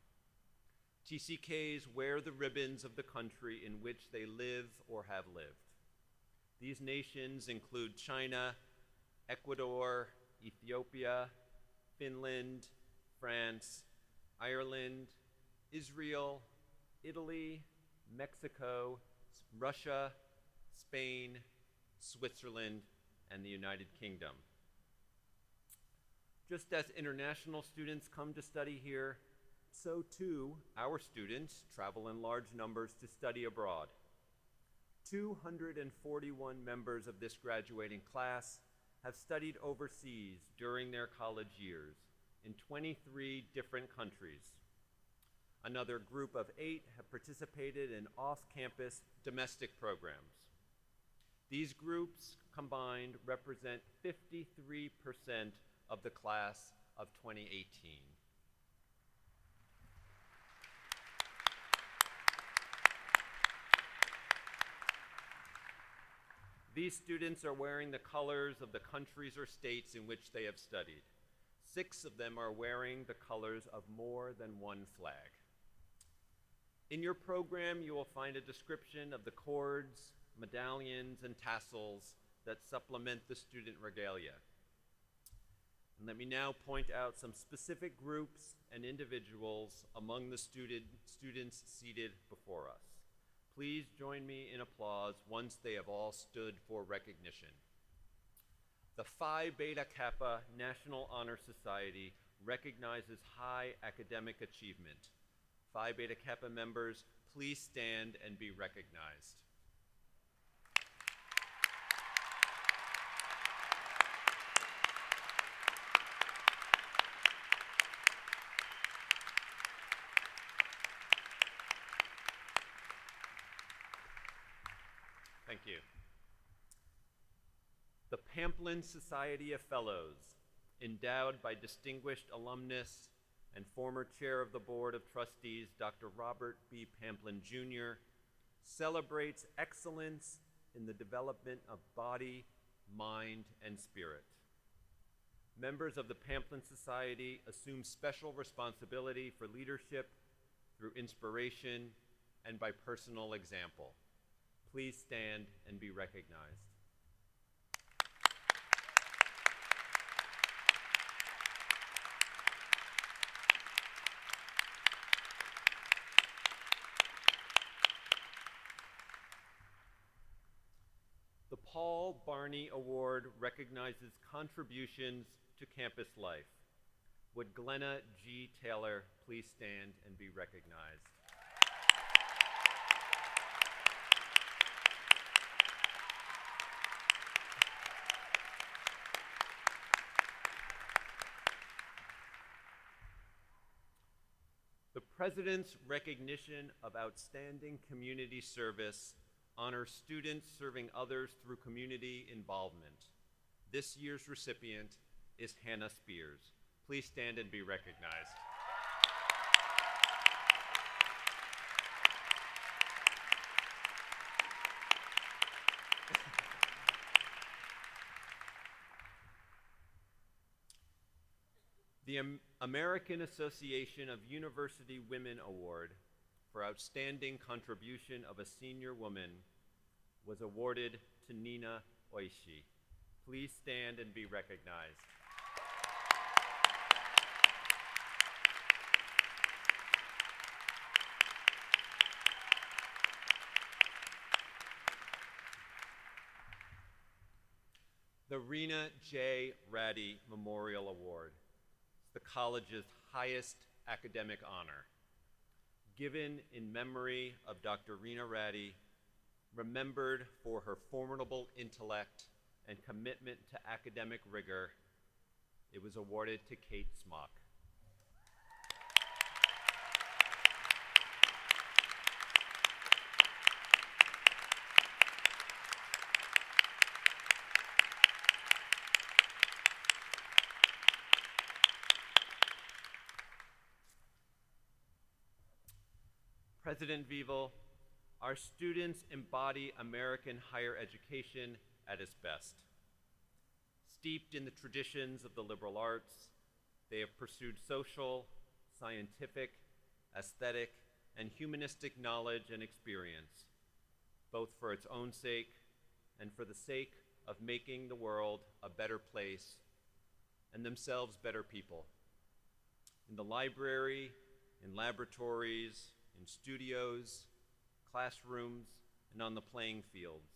TCKs wear the ribbons of the country in which they live or have lived. These nations include China, Ecuador, Ethiopia, Finland, France, Ireland, Israel, Italy, Mexico, Russia, Spain, Switzerland, and the United Kingdom. Just as international students come to study here, so too our students travel in large numbers to study abroad. 241 members of this graduating class have studied overseas during their college years in 23 different countries. Another group of 8 have participated in off-campus domestic programs. These groups combined represent 53% of the class of 2018. These students are wearing the colors of the countries or states in which they have studied. 6 of them are wearing the colors of more than one flag. In your program, you will find a description of the cords, medallions, and tassels that supplement the student regalia. And let me now point out some specific groups and individuals among the students seated before us. Please join me in applause once they have all stood for recognition. The Phi Beta Kappa National Honor Society recognizes high academic achievement. Phi Beta Kappa members, please stand and be recognized. Thank you. The Pamplin Society of Fellows, endowed by distinguished alumnus and former chair of the Board of Trustees, Dr. Robert B. Pamplin, Jr., celebrates excellence in the development of body, mind, and spirit. Members of the Pamplin Society assume special responsibility for leadership through inspiration and by personal example. Please stand and be recognized. The Paul Barney Award recognizes contributions to campus life. Would Glenna G. Taylor please stand and be recognized? The President's recognition of outstanding community service honors students serving others through community involvement. This year's recipient is Hannah Spears. Please stand and be recognized. The American Association of University Women Award for Outstanding Contribution of a Senior Woman was awarded to Nina Oishi. Please stand and be recognized. The Rena J. Ratty Memorial Award, the college's highest academic honor, given in memory of Dr. Rena Ratty, remembered for her formidable intellect and commitment to academic rigor, it was awarded to Kate Smock. President Vival, our students embody American higher education at its best. Steeped in the traditions of the liberal arts, they have pursued social, scientific, aesthetic, and humanistic knowledge and experience, both for its own sake and for the sake of making the world a better place and themselves better people. In the library, in laboratories, in studios, classrooms, and on the playing fields,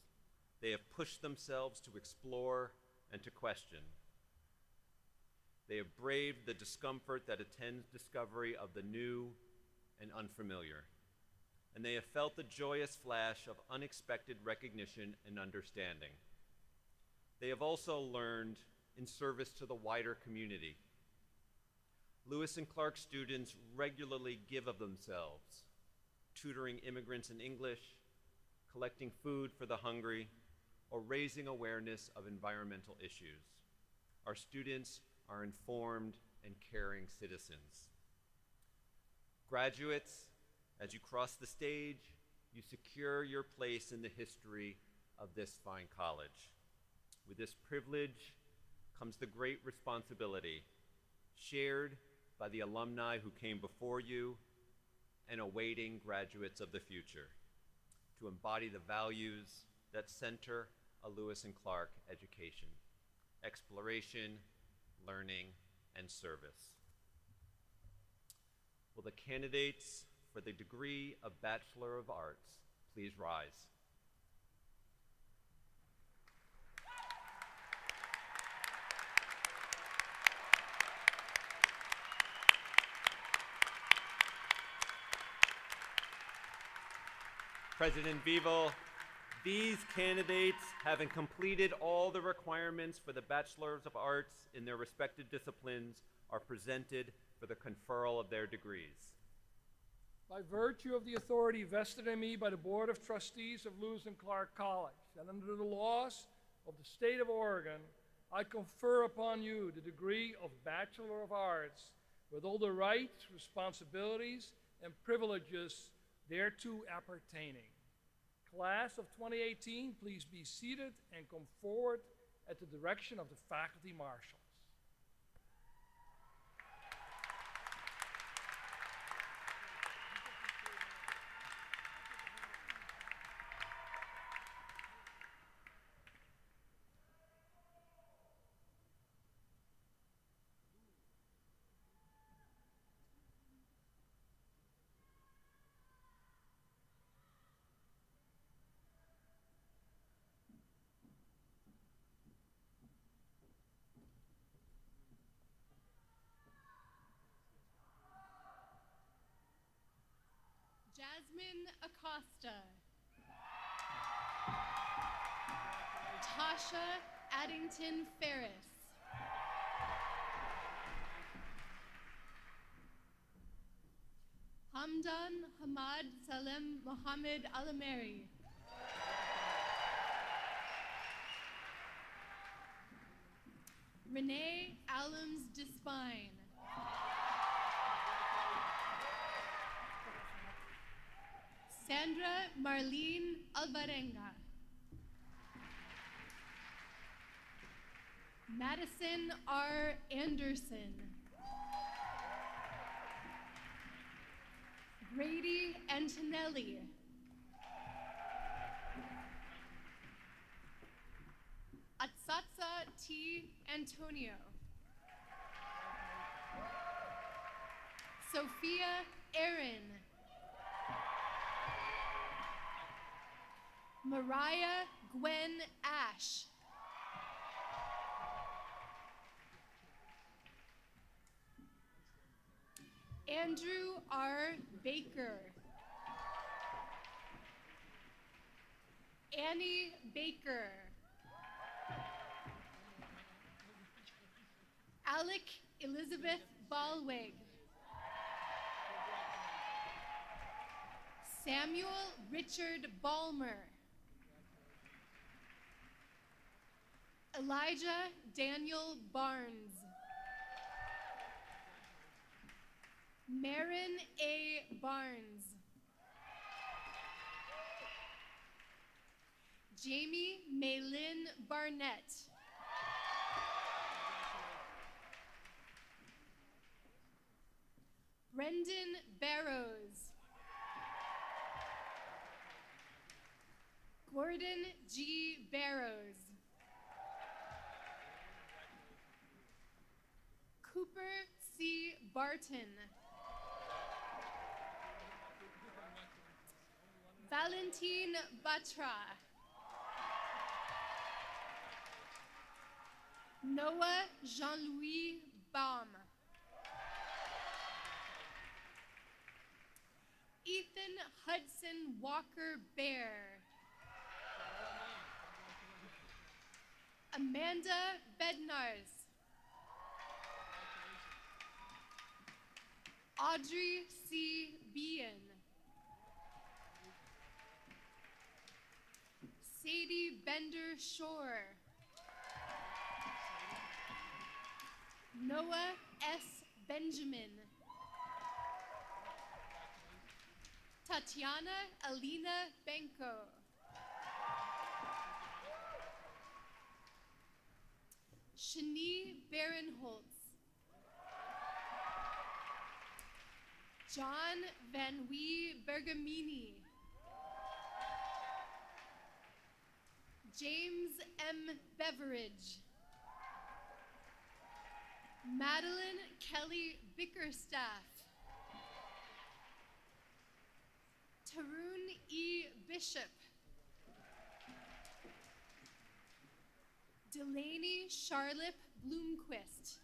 they have pushed themselves to explore and to question. They have braved the discomfort that attends discovery of the new and unfamiliar, and they have felt the joyous flash of unexpected recognition and understanding. They have also learned in service to the wider community. Lewis and Clark students regularly give of themselves, tutoring immigrants in English, collecting food for the hungry, or raising awareness of environmental issues. Our students are informed and caring citizens. Graduates, as you cross the stage, you secure your place in the history of this fine college. With this privilege comes the great responsibility, shared by the alumni who came before you and awaiting graduates of the future, to embody the values that center a Lewis and Clark education: exploration, learning, and service. Will the candidates for the degree of Bachelor of Arts please rise? President Vival, these candidates, having completed all the requirements for the Bachelors of Arts in their respective disciplines, are presented for the conferral of their degrees. By virtue of the authority vested in me by the Board of Trustees of Lewis and Clark College, and under the laws of the state of Oregon, I confer upon you the degree of Bachelor of Arts with all the rights, responsibilities, and privileges thereto appertaining. Class of 2018, please be seated and come forward at the direction of the faculty marshals. Jasmine Acosta. Tasha Addington Ferris. Hamdan Hamad Salem Mohammed Alameri. Renee Allums Despine. Sandra Marlene Alvarenga. Madison R. Anderson. Grady Antonelli. Atsatsa T. Antonio. Sophia Aaron. Mariah Gwen Ash. Andrew R. Baker. Annie Baker. Alec Elizabeth Ballweg. Samuel Richard Ballmer. Elijah Daniel Barnes. Marin A. Barnes. Jamie Maylin Barnett. Brendan Barrows. Gordon G. Barrows. Cooper C. Barton. Valentine Batra. Noah Jean-Louis Baum. Ethan Hudson Walker Bear. Amanda Bednars. Audrey C. Bean. Sadie Bender Shore. Noah S. Benjamin. Tatiana Alina Benko. Shani Barinholtz. John Van Wee Bergamini. James M. Beveridge. Madeline Kelly Bickerstaff. Tarun E. Bishop. Delaney Charlotte Bloomquist.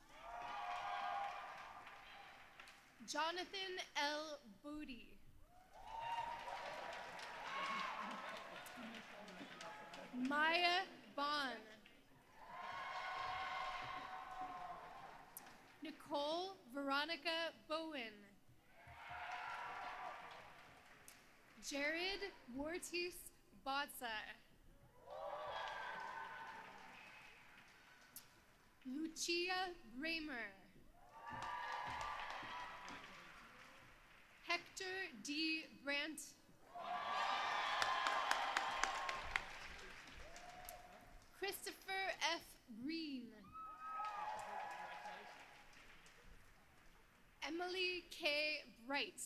Jonathan L. Bodie. Maya Bond. Nicole Veronica Bowen. Jared Wartis Botza. Lucia Bramer. Hector D. Brandt. Christopher F. Breen. Emily K. Bright.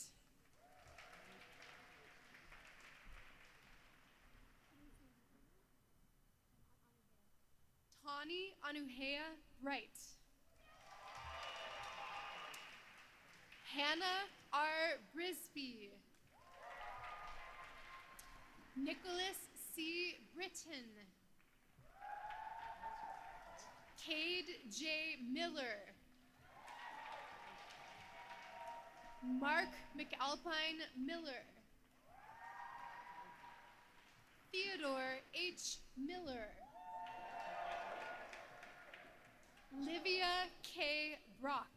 Tawny Anuhea Bright. Hannah R. Brisby. Nicholas C. Britton. Cade J. Miller. Mark McAlpine Miller. Theodore H. Miller. Livia K. Brock.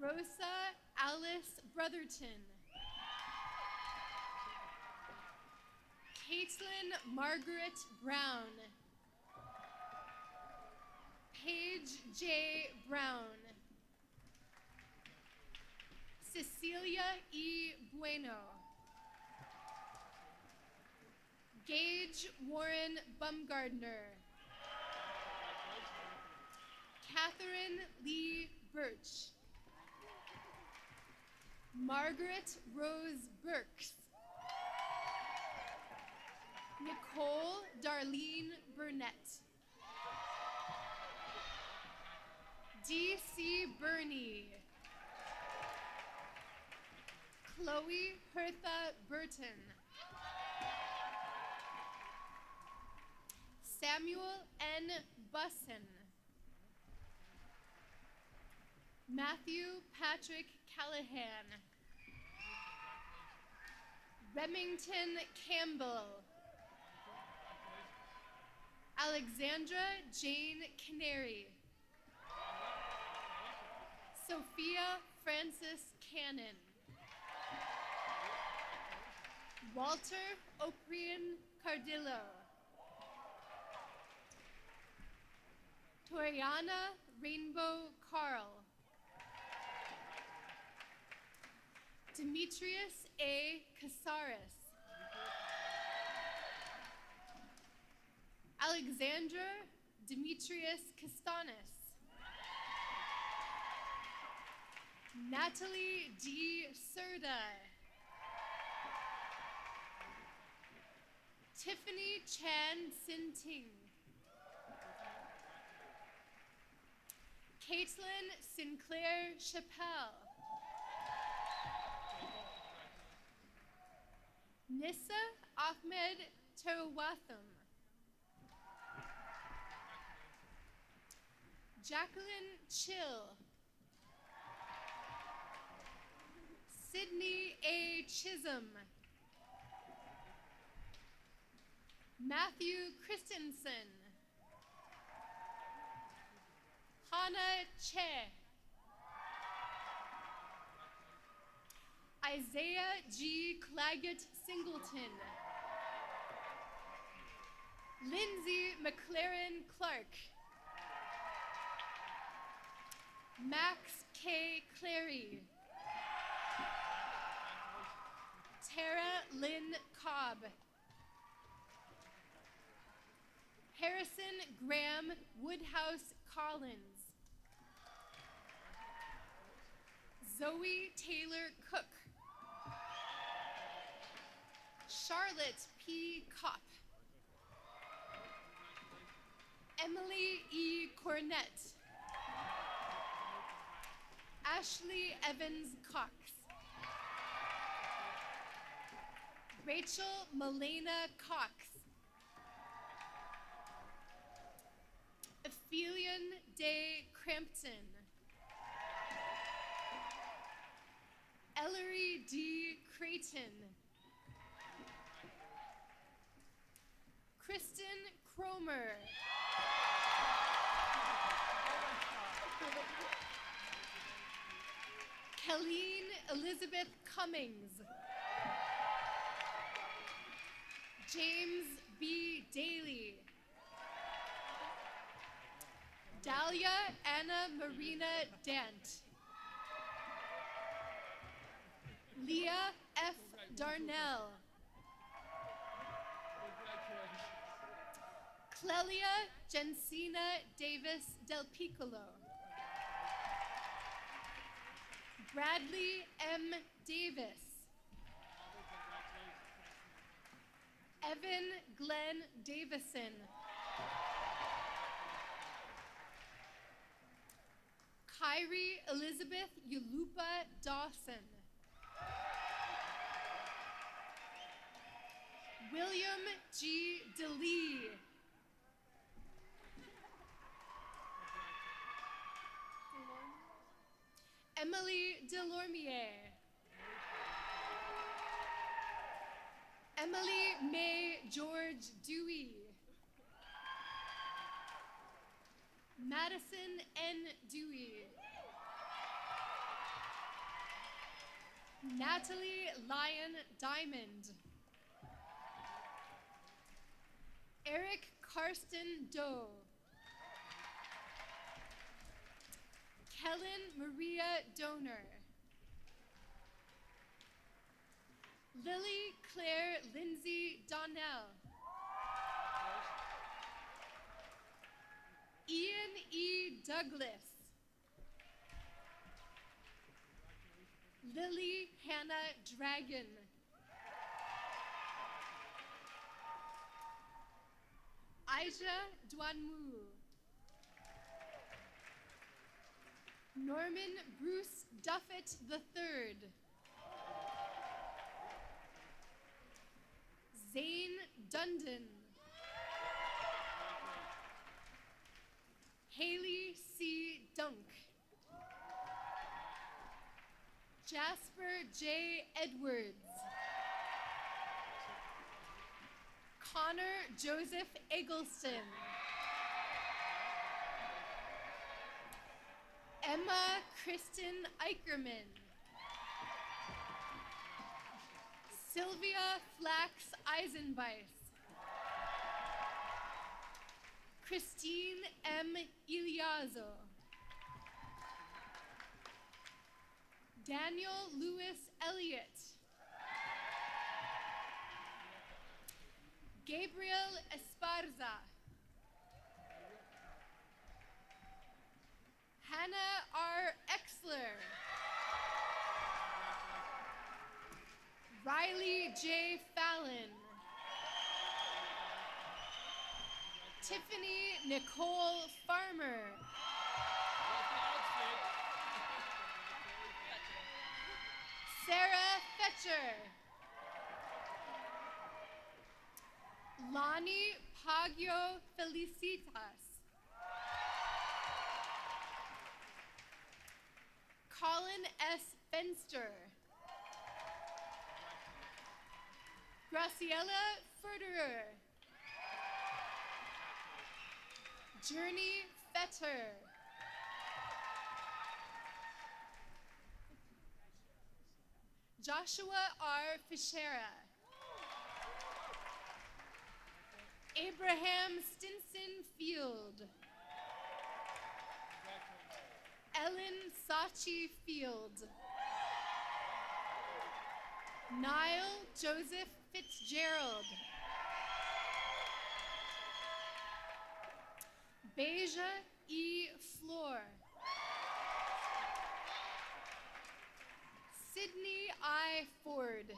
Rosa Alice Brotherton. Caitlin Margaret Brown. Paige J. Brown. Cecilia E. Bueno. Gage Warren Bumgardner. Catherine Lee Birch. Margaret Rose Burks. Nicole Darlene Burnett. D.C. Burney. Chloe Hertha Burton. Samuel N. Busson. Matthew Patrick Callahan. Remington Campbell. Alexandra Jane Canary. Sophia Francis Cannon. Walter O'Brien Cardillo. Toriana Rainbow Carl. Demetrius A. Casares. Alexandra Demetrius Castanis. Natalie D. Serda. Tiffany Chan Sinting. Caitlin Sinclair Chappelle. Nissa Ahmed Terawatham. Jacqueline Chill. Sydney A. Chisholm. Matthew Christensen. Hannah Che. Isaiah G. Claggett Singleton. Lindsay McLaren Clark. Max K. Clary. Tara Lynn Cobb. Harrison Graham Woodhouse Collins. Zoe Taylor Cook. Charlotte P. Kopp. Emily E. Cornett. Ashley Evans Cox. Rachel Melena Cox. Ephelion Day Crampton. Ellery D. Creighton. Kristen Cromer. Colleen Elizabeth Cummings. James B. Daly. Dahlia Anna Marina Dant. Leah F. Darnell. Clelia Jensina Davis Del Piccolo. Bradley M. Davis. Evan Glenn Davison. Kyrie Elizabeth Yulupa Dawson. William G. DeLee. Emily Delormier. Emily May George Dewey. Madison N. Dewey. Natalie Lyon Diamond. Eric Karsten Doe. Kellen Maria Donor. Lily Claire Lindsay Donnell. Ian E. Douglas. Lily Hannah Dragon. Aisha Duanmu. Norman Bruce Duffett III. Zane Dundon. Haley C. Dunk. Jasper J. Edwards. Connor Joseph Eggleston. Emma Kristen Eicherman. Sylvia Flax Eisenweiss. Christine M. Iliazo. Daniel Lewis Elliott. Gabriel Esparza. Hannah R. Exler. Riley J. Fallon. Tiffany Nicole Farmer. Sarah Fetcher. Lonnie Pagio Felicitas. Colin S. Fenster. Graciela Ferderer. Journey Fetter. Joshua R. Fischera. Abraham Stinson Field. Ellen Sachi Field. Niall Joseph Fitzgerald. Beja E. Floor. Sydney I. Ford.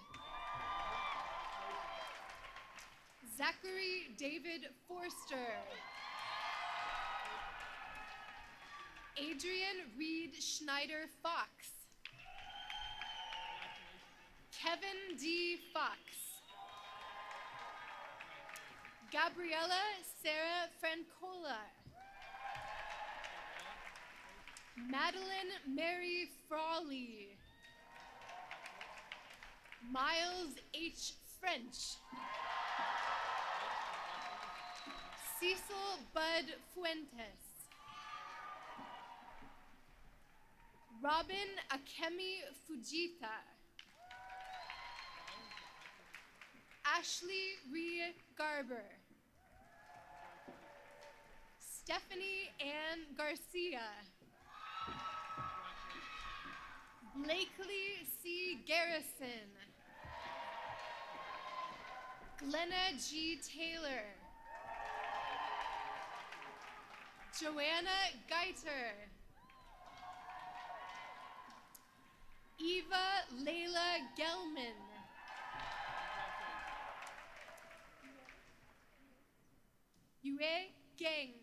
Zachary David Forster. Adrian Reed Schneider Fox. Kevin D. Fox. Gabriella Sarah Francola. Madeline Mary Frawley. Miles H. French. Cecil Bud Fuentes. Robin Akemi Fujita. Ashley Rhea Garber. Stephanie Ann Garcia. Blakely C. Garrison. Glenna G. Taylor. Joanna Geiter. Eva Layla Gelman. Yue Geng.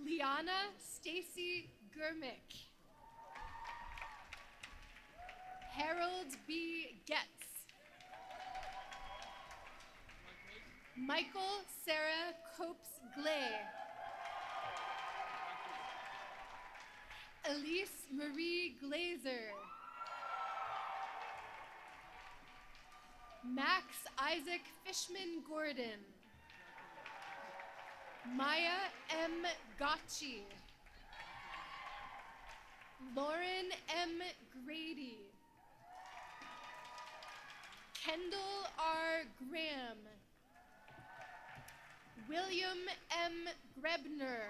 Liana Stacy Gurmick. Harold B. Getz. Michael Sarah Copes Glay. Elise Marie Glazer. Max Isaac Fishman Gordon. Maya M. Gotchi. Lauren M. Grady. Kendall R. Graham. William M. Grebner.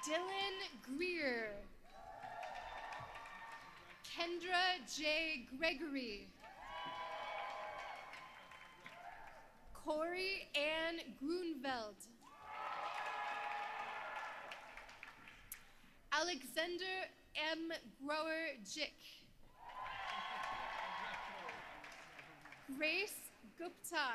Dylan Greer. Kendra J. Gregory. Corey Ann Grunveld. Alexander M. Grower-Jick. Grace Gupta.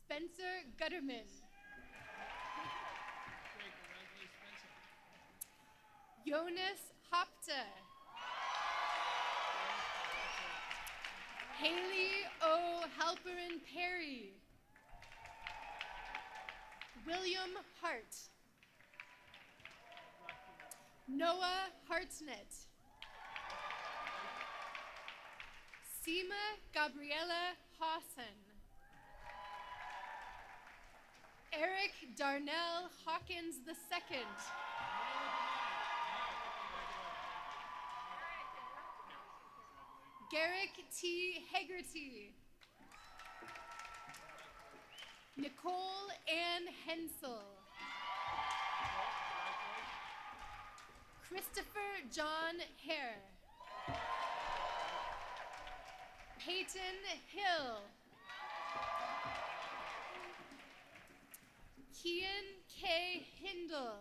Spencer Gutterman. Jonas Hopta. Haley O. Halperin Perry. William Hart. Noah Hartnett. Seema Gabriella Hawson. Eric Darnell Hawkins II. Garrick T. Hegarty. Nicole Ann Hensel. Christopher John Hare. Peyton Hill. Kian K. Hindle.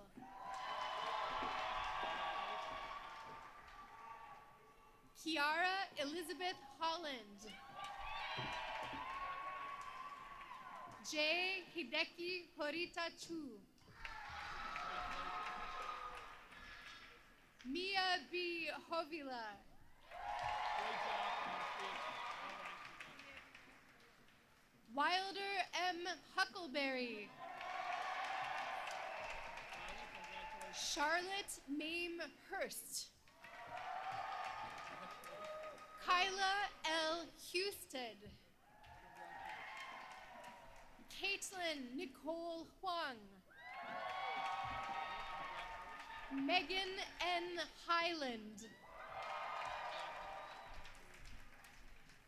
Kiara Elizabeth Holland. J. Hideki Horita Chu. Mia B. Hovila. Wilder M. Huckleberry. Charlotte Mame Hurst. Kyla L. Husted. Caitlin Nicole Huang. Megan N. Highland.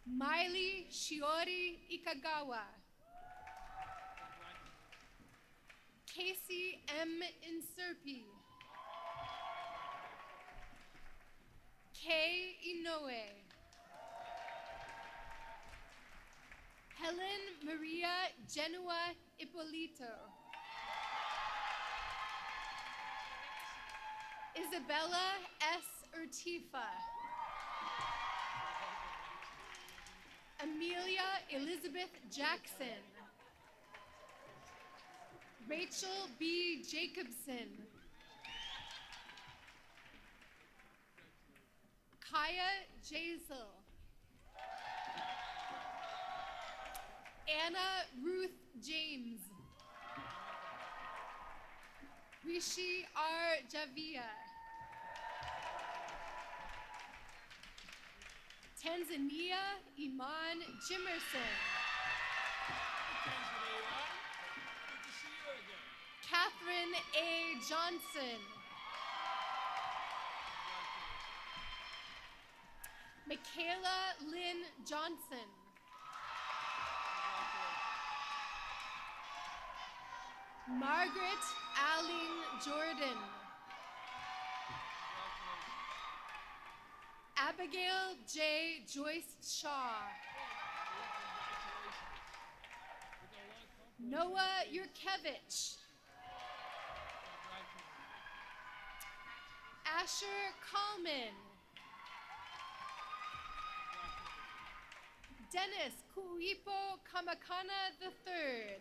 Miley Shiori Ikagawa. Casey M. Inserpi. Kay Inoue. Helen Maria Genua Ippolito. Isabella S. Urtifa. Amelia Elizabeth Jackson. Rachel B. Jacobson. Kaya Jazel. Anna Ruth James. Rishi R. Javia. Tanzania Iman Jimerson. Catherine A. Johnson. Michaela Lynn Johnson. Margaret Allen Jordan. Abigail J. Joyce Shaw. Noah Yurkevich. Asher Kallman. Dennis Kuipo Kamakana III.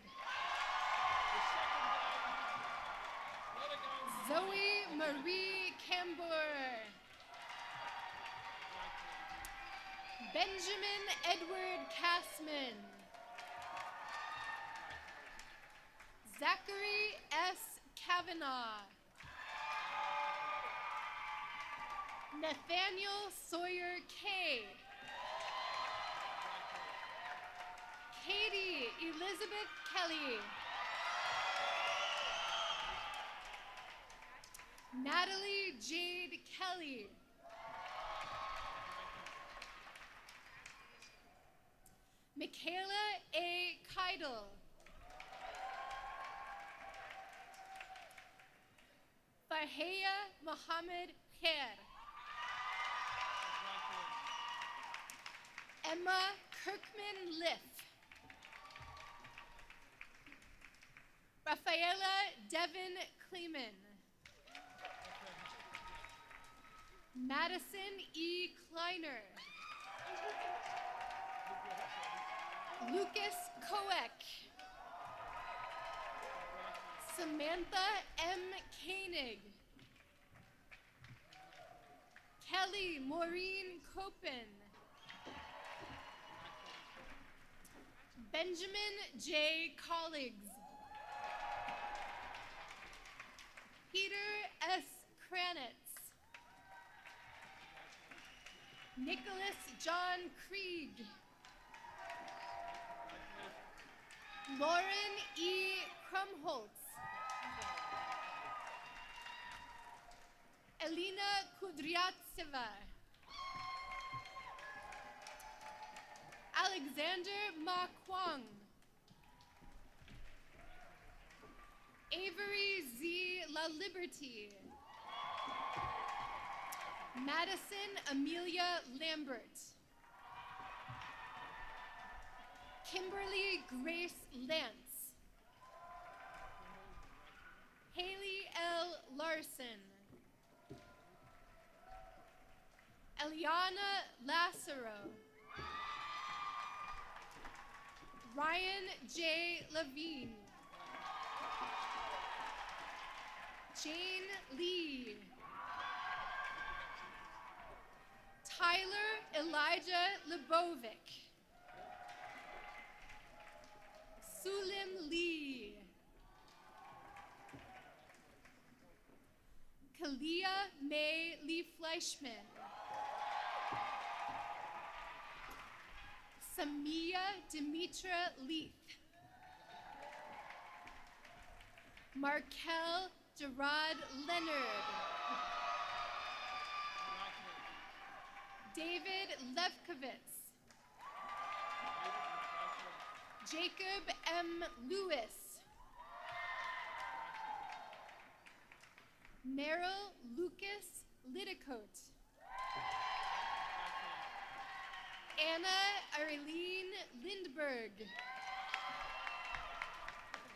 Zoe Marie Cambur. Benjamin Edward Cassman. Zachary S. Kavanaugh. Nathaniel Sawyer K. Katie Elizabeth Kelly. Natalie Jade Kelly. Michaela A. Keidel. Farheya Mohammed Khair. Emma Kirkman Liff. Rafaela Devin Kleeman. Madison E. Kleiner. Lucas Koek. Samantha M. Koenig. Kelly Maureen Copen. Benjamin J. Colleagues. Peter S. Kranitz. Nicholas John Krieg. Lauren E. Krumholtz. Elina Kudryavtseva. Alexander Ma Kwang. Avery Z. La Liberty. Madison Amelia Lambert. Kimberly Grace Lance. Haley L. Larson. Eliana Lassero. Ryan J. Levine. Jane Lee. Tyler Elijah Lebovic. Sulim Lee. Kalia May Lee Fleischman. Samia Demetra Leith. Markel Gerard Leonard. David Levkovitz. Jacob M. Lewis. Meryl Lucas Lidicote. Anna Arlene Lindberg.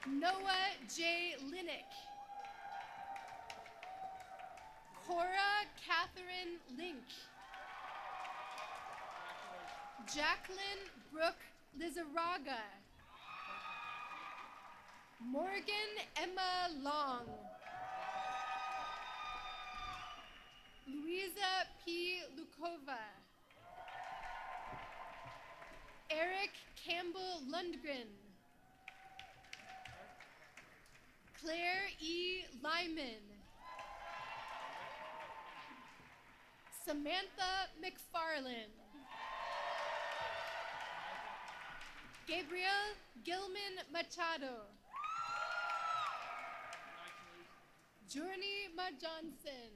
Noah J. Linick. Cora Catherine Link. Jacqueline Brooke Lizarraga. Morgan Emma Long. Louisa P. Lukova. Eric Campbell Lundgren. Claire E. Lyman. Samantha McFarlane. Gabriel Gilman Machado. Journey Ma Johnson.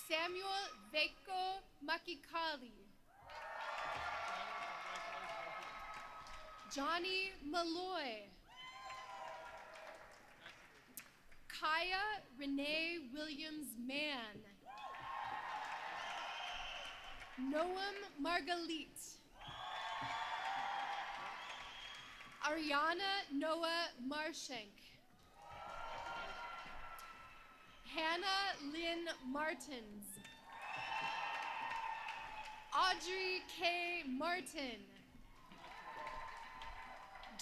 Samuel Veko Makikali. Johnny Malloy. Kaya Renee Williams Mann. Noam Margalit. Ariana Noah Marshank. Hannah Lynn Martins. Audrey K. Martin.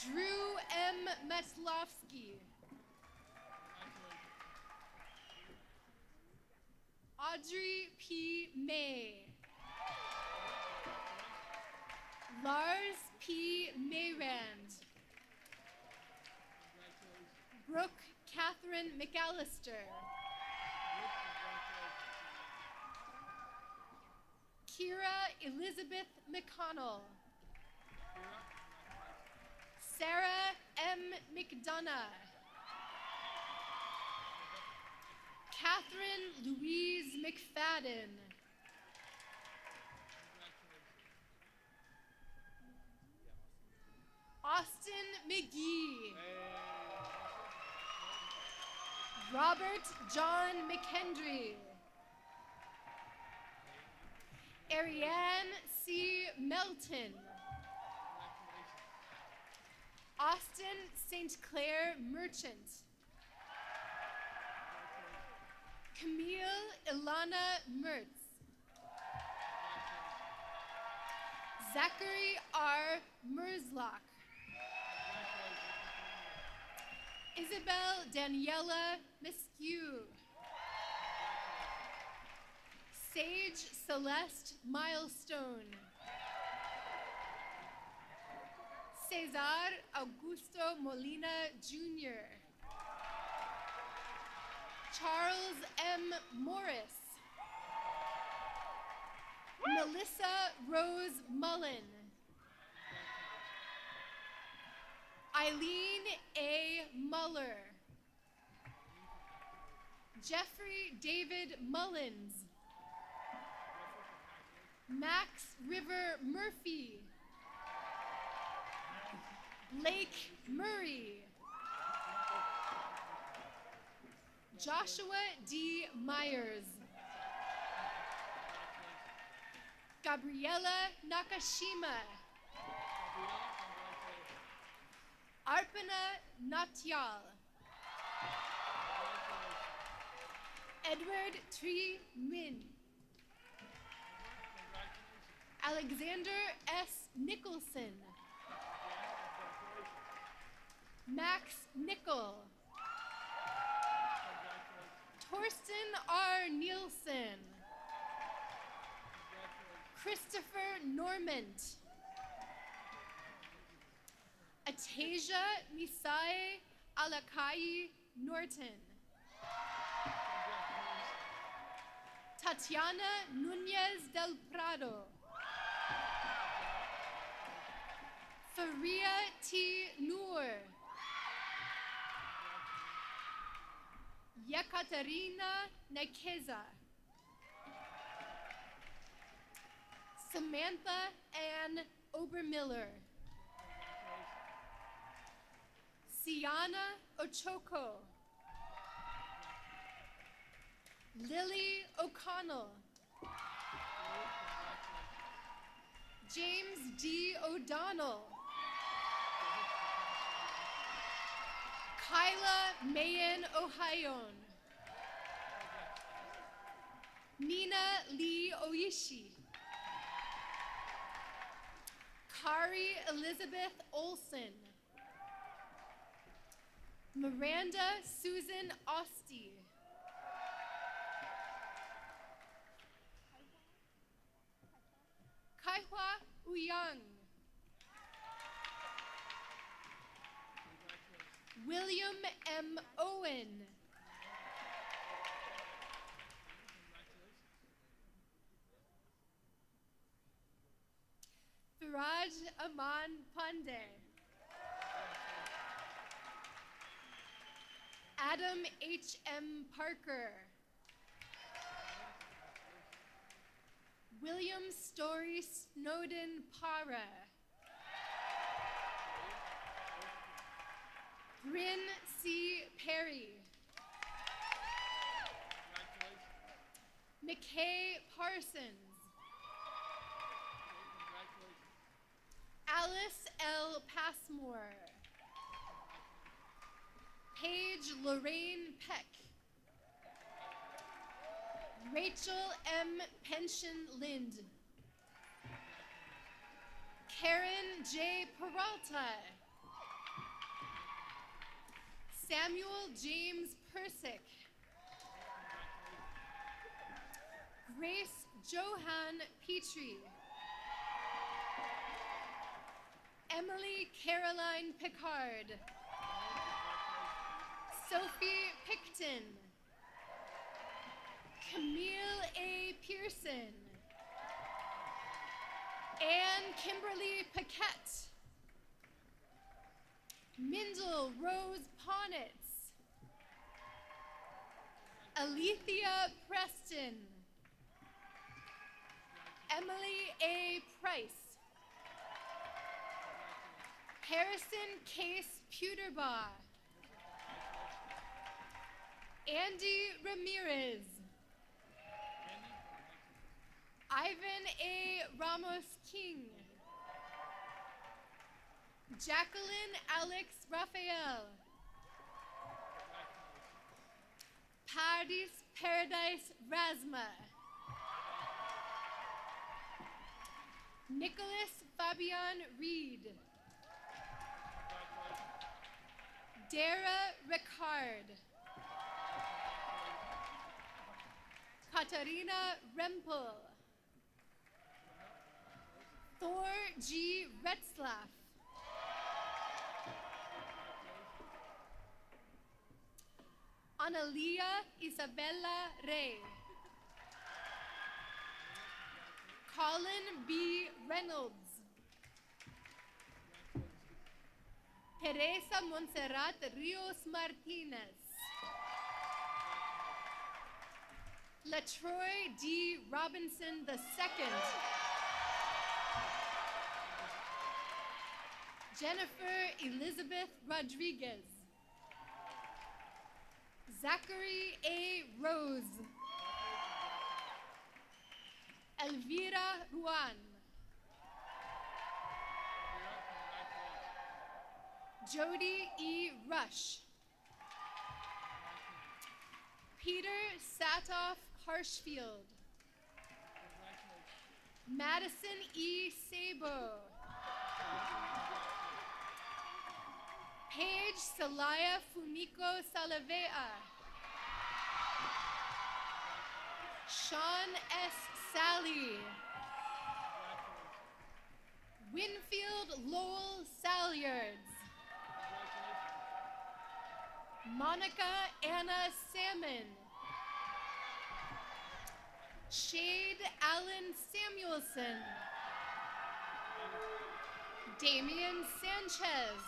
Drew M. Metlowski. Audrey P. May. Lars P. Mayrand. Brooke Catherine McAllister. Kira Elizabeth McConnell. Sarah M. McDonough. Catherine Louise McFadden. Austin McGee. Robert John McHenry. Ariane C. Melton. Austin St. Clair Merchant. Camille Ilana Mertz. Zachary R. Merzlock. Isabel Daniela Mescue. Sage Celeste Milestone. Cesar Augusto Molina Jr. Charles M. Morris. Melissa Rose Mullen. Eileen A. Muller. Jeffrey David Mullins. Max River Murphy. Blake Murray. Joshua D. Myers. Gabriela Nakashima. Arpana Natyal. Edward Tree Min. Alexander S. Nicholson. Max Nickel. Torsten R. Nielsen. Christopher Normant. Atasia Misai Alakai Norton. Tatiana Nunez del Prado. Faria T. Noor. Yekaterina Nekeza. Samantha Ann Obermiller. Siana Ochoko. Lily O'Connell. James D. O'Donnell. Kyla Mayan Ohion. Nina Lee Oishi. Kari Elizabeth Olson. Miranda Susan Ostie. Kaihwa Uyang. William M. Owen. Firaj Aman Pandey. Adam H. M. Parker. William Story Snowden Para. Bryn C. Perry. McKay Parsons. Alice L. Passmore. Paige Lorraine Peck. Rachel M. Pension Lind. Karen J. Peralta. Samuel James Persick. Grace Johan Petrie. Emily Caroline Picard. Sophie Picton. Camille A. Pearson. Anne Kimberly Paquette. Mindel Rose Ponitz. Alethea Preston. Emily A. Price. Harrison Case Puterbaugh. Andy Ramirez. Ivan A. Ramos King. Jacqueline Alex Raphael. Paradise Rasma. Nicholas Fabian Reed. Dara Ricard. Katarina Rempel. Thor G. Retzlaff. Analia Isabella Rey. Colin B. Reynolds. Teresa Montserrat Rios Martinez. LaTroy D. Robinson II. Jennifer Elizabeth Rodriguez. Zachary A. Rose. Elvira Ruan. Jody E. Rush. Peter Satoff Harshfield. Madison E. Sabo. Paige Salaya Fumiko Salavea. Sean S. Sally. Winfield Lowell Salyards. Monica Anna Salmon. Shade Allen Samuelson. Damian Sanchez.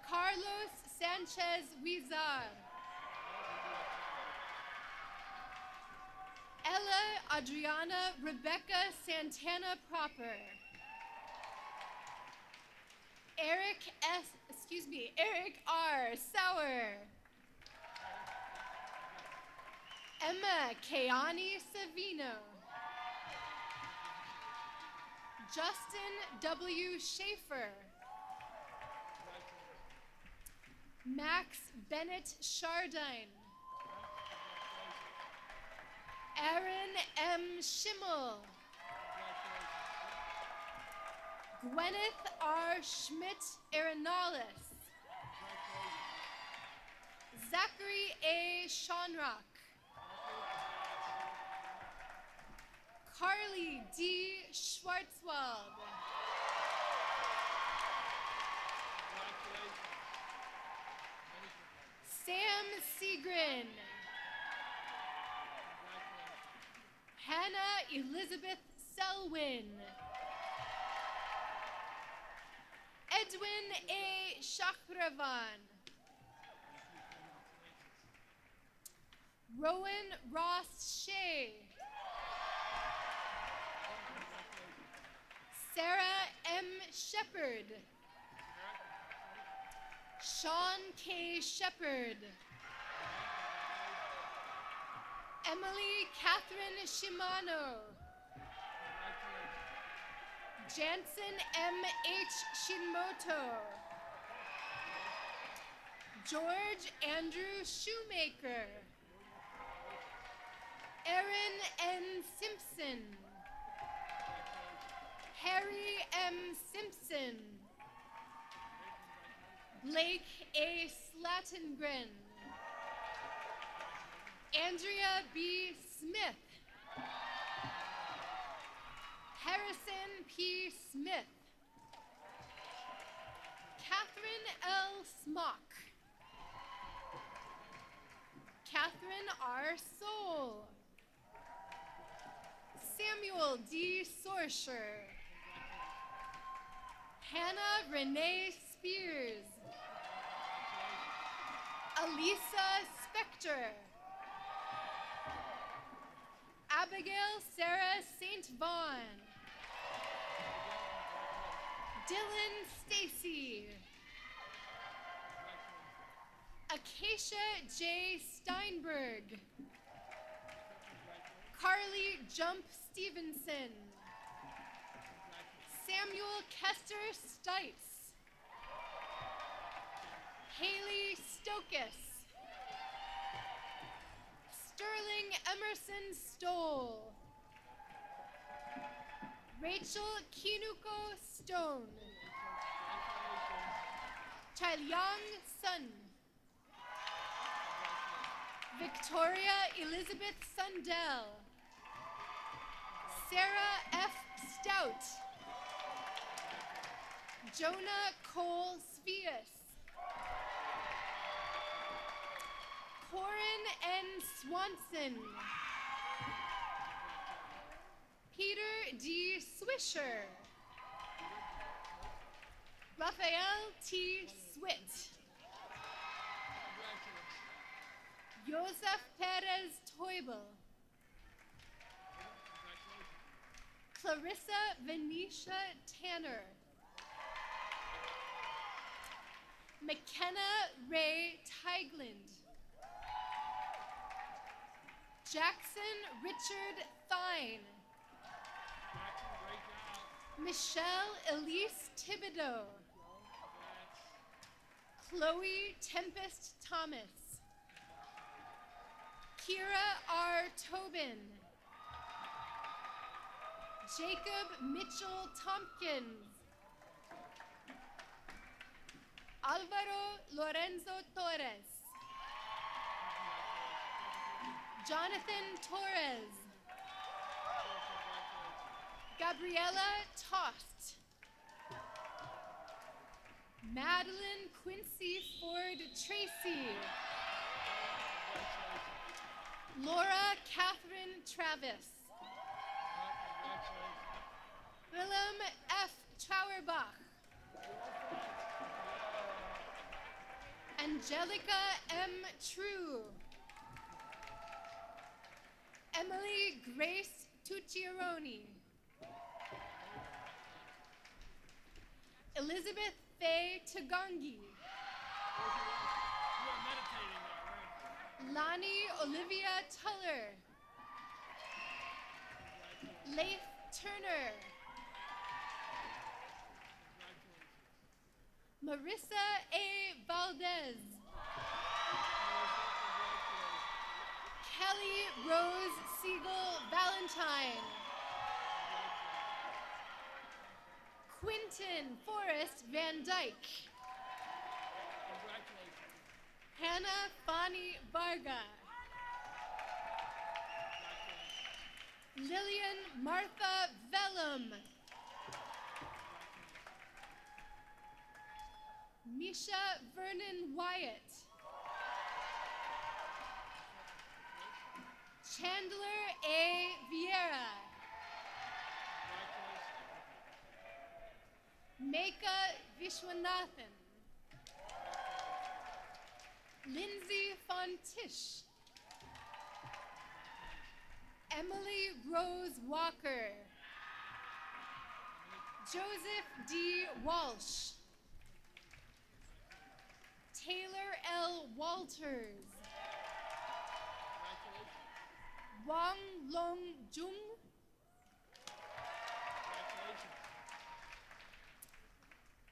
Carlos Sanchez Huizar. Ella Adriana Rebecca Santana Proper. Eric R. Sauer. Emma Kayani Savino. Justin W. Schaefer. Max Bennett Chardine. Aaron M. Schimmel. Gwyneth R. Schmidt Arenales. Zachary A. Shonrock. Carly D. Schwarzwald. Sam Segrin. Hannah Elizabeth Selwyn. Edwin A. Shakravan. Rowan Ross Shea. Sarah M. Shepard. Sean K. Shepard. Emily Catherine Shimano. Jansen M. H. Shinmoto. George Andrew Shoemaker. Aaron N. Simpson. Harry M. Simpson. Blake A. Slattengren. Andrea B. Smith. Harrison P. Smith. Catherine L. Smock. Catherine R. Soul. Samuel D. Sorsher. Hannah Renee Spears. Elisa Spector. Abigail Sarah St. Vaughn. Dylan Stacy. Acacia J. Steinberg. Carly Jump Stevenson. Samuel Kester Stites. Haley Stokus. Sterling Emerson Stoll. Rachel Kinuko Stone. Chalyang Sun. Victoria Elizabeth Sundell. Sarah F. Stout. Jonah Cole Spius. Corin N. Swanson. D. Swisher. Raphael T. Swit. Joseph Perez Teubel. Clarissa Venetia Tanner. McKenna Ray Teigland. Jackson Richard Thine. Michelle Elise Thibodeau. Chloe Tempest Thomas. Kira R. Tobin. Jacob Mitchell Tompkins. Alvaro Lorenzo Torres. Jonathan Torres. Gabriella Tost. Madeline Quincy Ford Tracy. Laura Catherine Travis. Willem F. Trauerbach. Angelica M. True. Emily Grace Tucciaroni. Elizabeth Faye Tagongi. Lonnie Olivia Tuller. Leif Turner. Marissa A. Valdez. Kelly Rose Siegel Valentine. Quinton Forrest Van Dyke. Hannah Fani Varga. Lillian Martha Vellum. Misha Vernon Wyatt. Chandler A. Vieira. Meka Vishwanathan. Lindsay Fontish. Emily Rose Walker. Joseph D. Walsh. Taylor L. Walters. Wang Long Jung.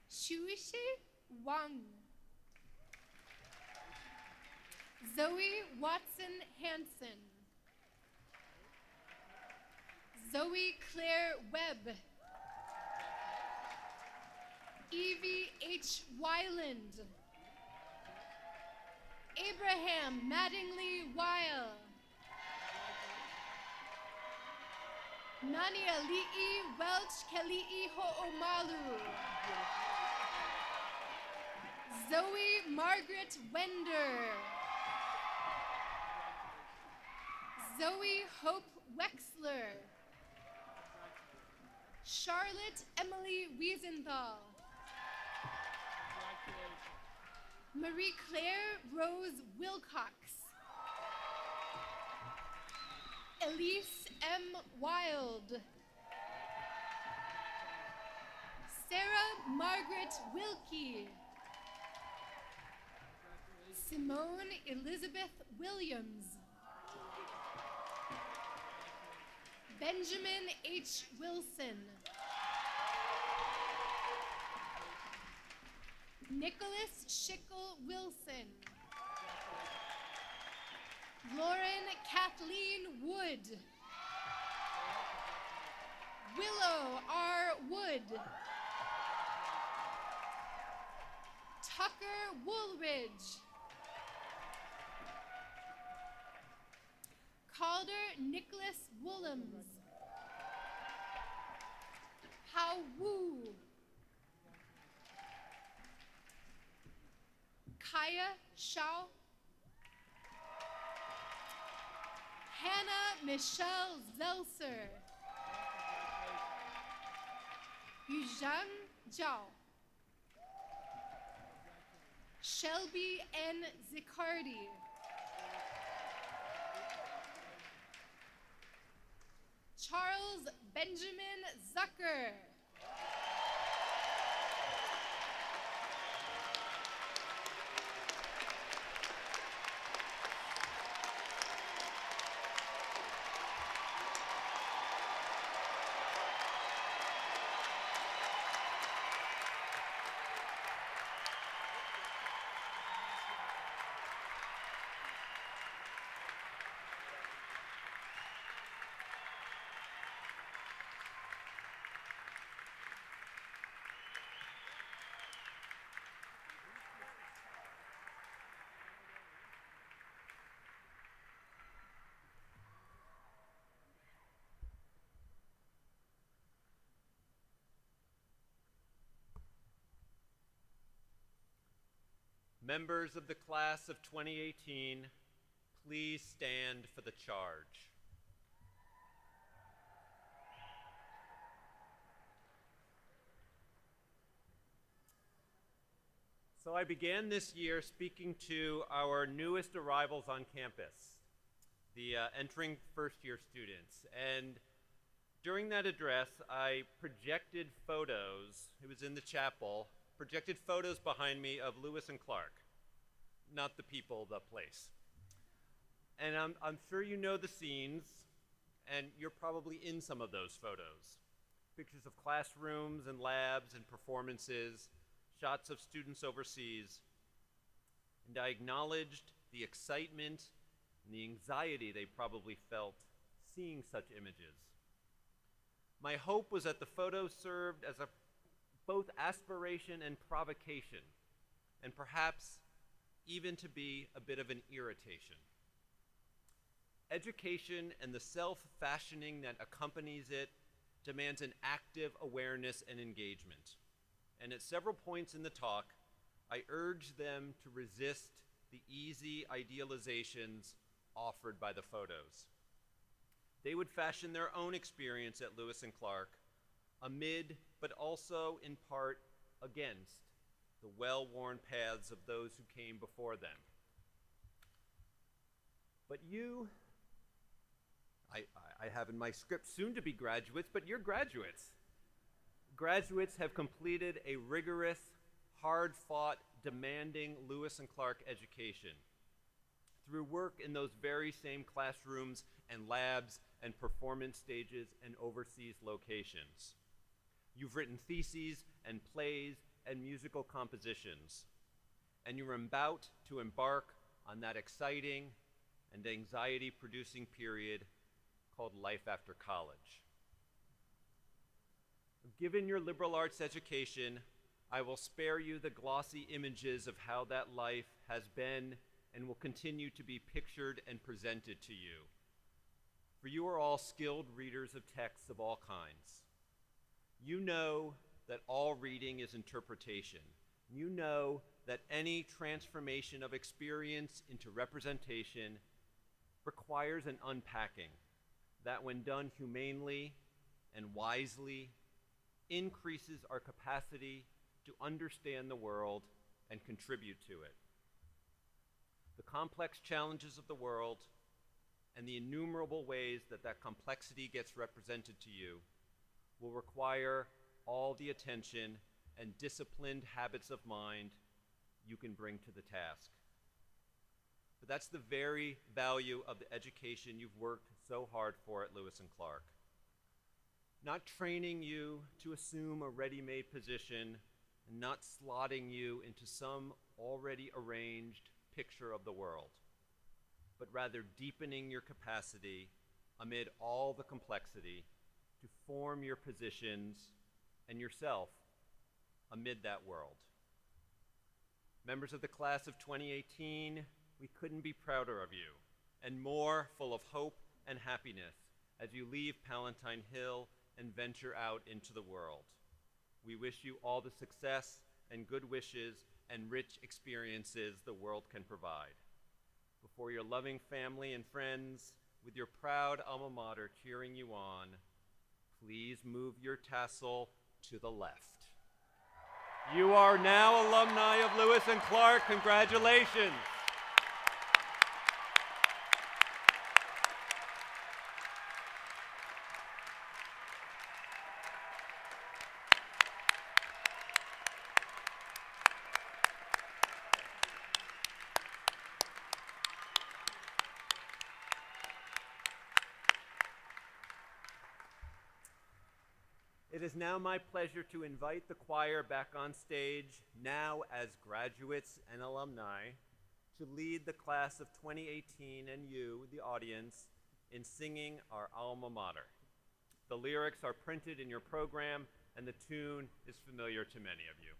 Shuishi Wang. Zoe Watson Hanson. Zoe Claire Webb. Evie H. Wyland. Abraham Mattingly Weil. Nania Li'i Welch Keli'i Ho'omalu. Zoe Margaret Wender. Zoe Hope Wexler. Charlotte Emily Wiesenthal. Marie Claire Rose Wilcox. Elise M. Wild. Sarah Margaret Wilkie. Simone Elizabeth Williams. Benjamin H. Wilson. Nicholas Schickel Wilson. Lauren Kathleen Wood. Willow R. Wood. Tucker Woolridge. Calder Nicholas Woolhams. How Woo. Kaya Shao. Hannah Michelle Zelser. Yujan Zhao. Shelby N. Zicardi. Charles Benjamin Zucker. Members of the class of 2018, please stand for the charge. So I began this year speaking to our newest arrivals on campus, the entering first-year students. And during that address, I projected photos, it was in the chapel, projected photos behind me of Lewis and Clark, not the people, the place. And I'm sure you know the scenes, and you're probably in some of those photos. Pictures of classrooms and labs and performances, shots of students overseas. And I acknowledged the excitement and the anxiety they probably felt seeing such images. My hope was that the photos served as both aspiration and provocation, and perhaps even to be a bit of an irritation. Education and the self-fashioning that accompanies it demands an active awareness and engagement. And at several points in the talk, I urged them to resist the easy idealizations offered by the photos. They would fashion their own experience at Lewis and Clark amid, but also in part against, the well-worn paths of those who came before them. But you, I have in my script soon-to-be graduates, but you're graduates. Graduates have completed a rigorous, hard-fought, demanding Lewis and Clark education through work in those very same classrooms and labs and performance stages and overseas locations. You've written theses and plays and musical compositions, and you're about to embark on that exciting and anxiety-producing period called life after college. Given your liberal arts education, I will spare you the glossy images of how that life has been and will continue to be pictured and presented to you. For you are all skilled readers of texts of all kinds. You know that all reading is interpretation. You know that any transformation of experience into representation requires an unpacking that, when done humanely and wisely, increases our capacity to understand the world and contribute to it. The complex challenges of the world and the innumerable ways that that complexity gets represented to you will require all the attention and disciplined habits of mind you can bring to the task. But that's the very value of the education you've worked so hard for at Lewis and Clark. Not training you to assume a ready-made position and not slotting you into some already arranged picture of the world, but rather deepening your capacity amid all the complexity to form your positions and yourself amid that world. Members of the class of 2018, we couldn't be prouder of you and more full of hope and happiness as you leave Palatine Hill and venture out into the world. We wish you all the success and good wishes and rich experiences the world can provide. Before your loving family and friends, with your proud alma mater cheering you on, please move your tassel to the left. You are now alumni of Lewis and Clark. Congratulations. It is now my pleasure to invite the choir back on stage, now as graduates and alumni, to lead the class of 2018 and you, the audience, in singing our alma mater. The lyrics are printed in your program, and the tune is familiar to many of you.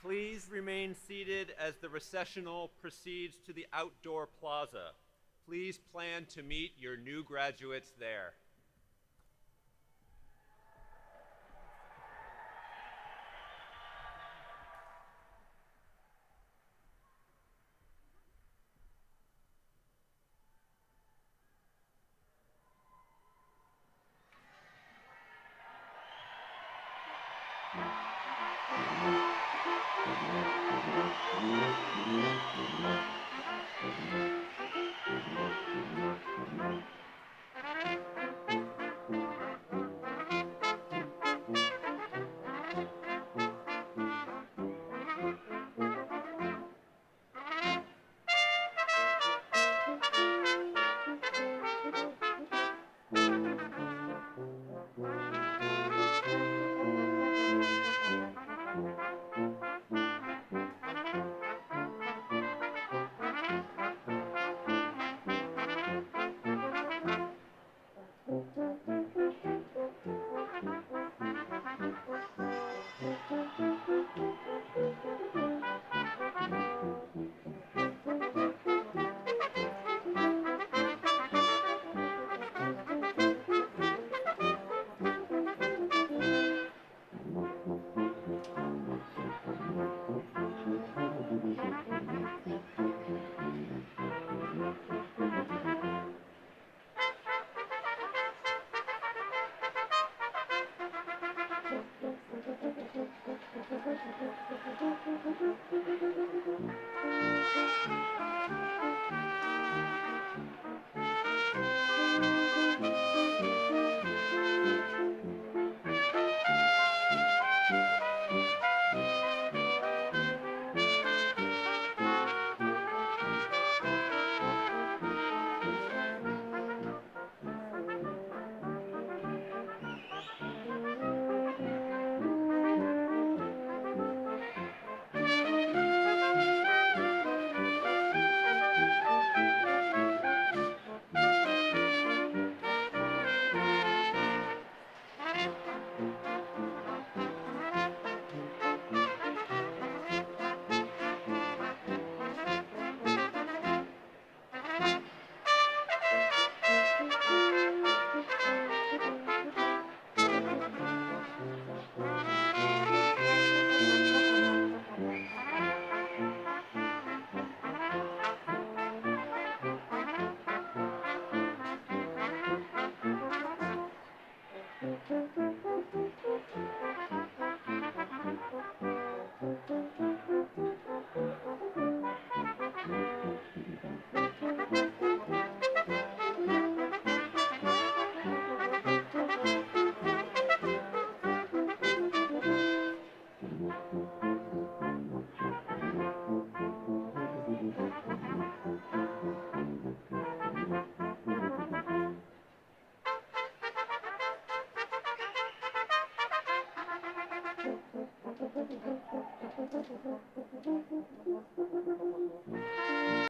Please remain seated as the recessional proceeds to the outdoor plaza. Please plan to meet your new graduates there.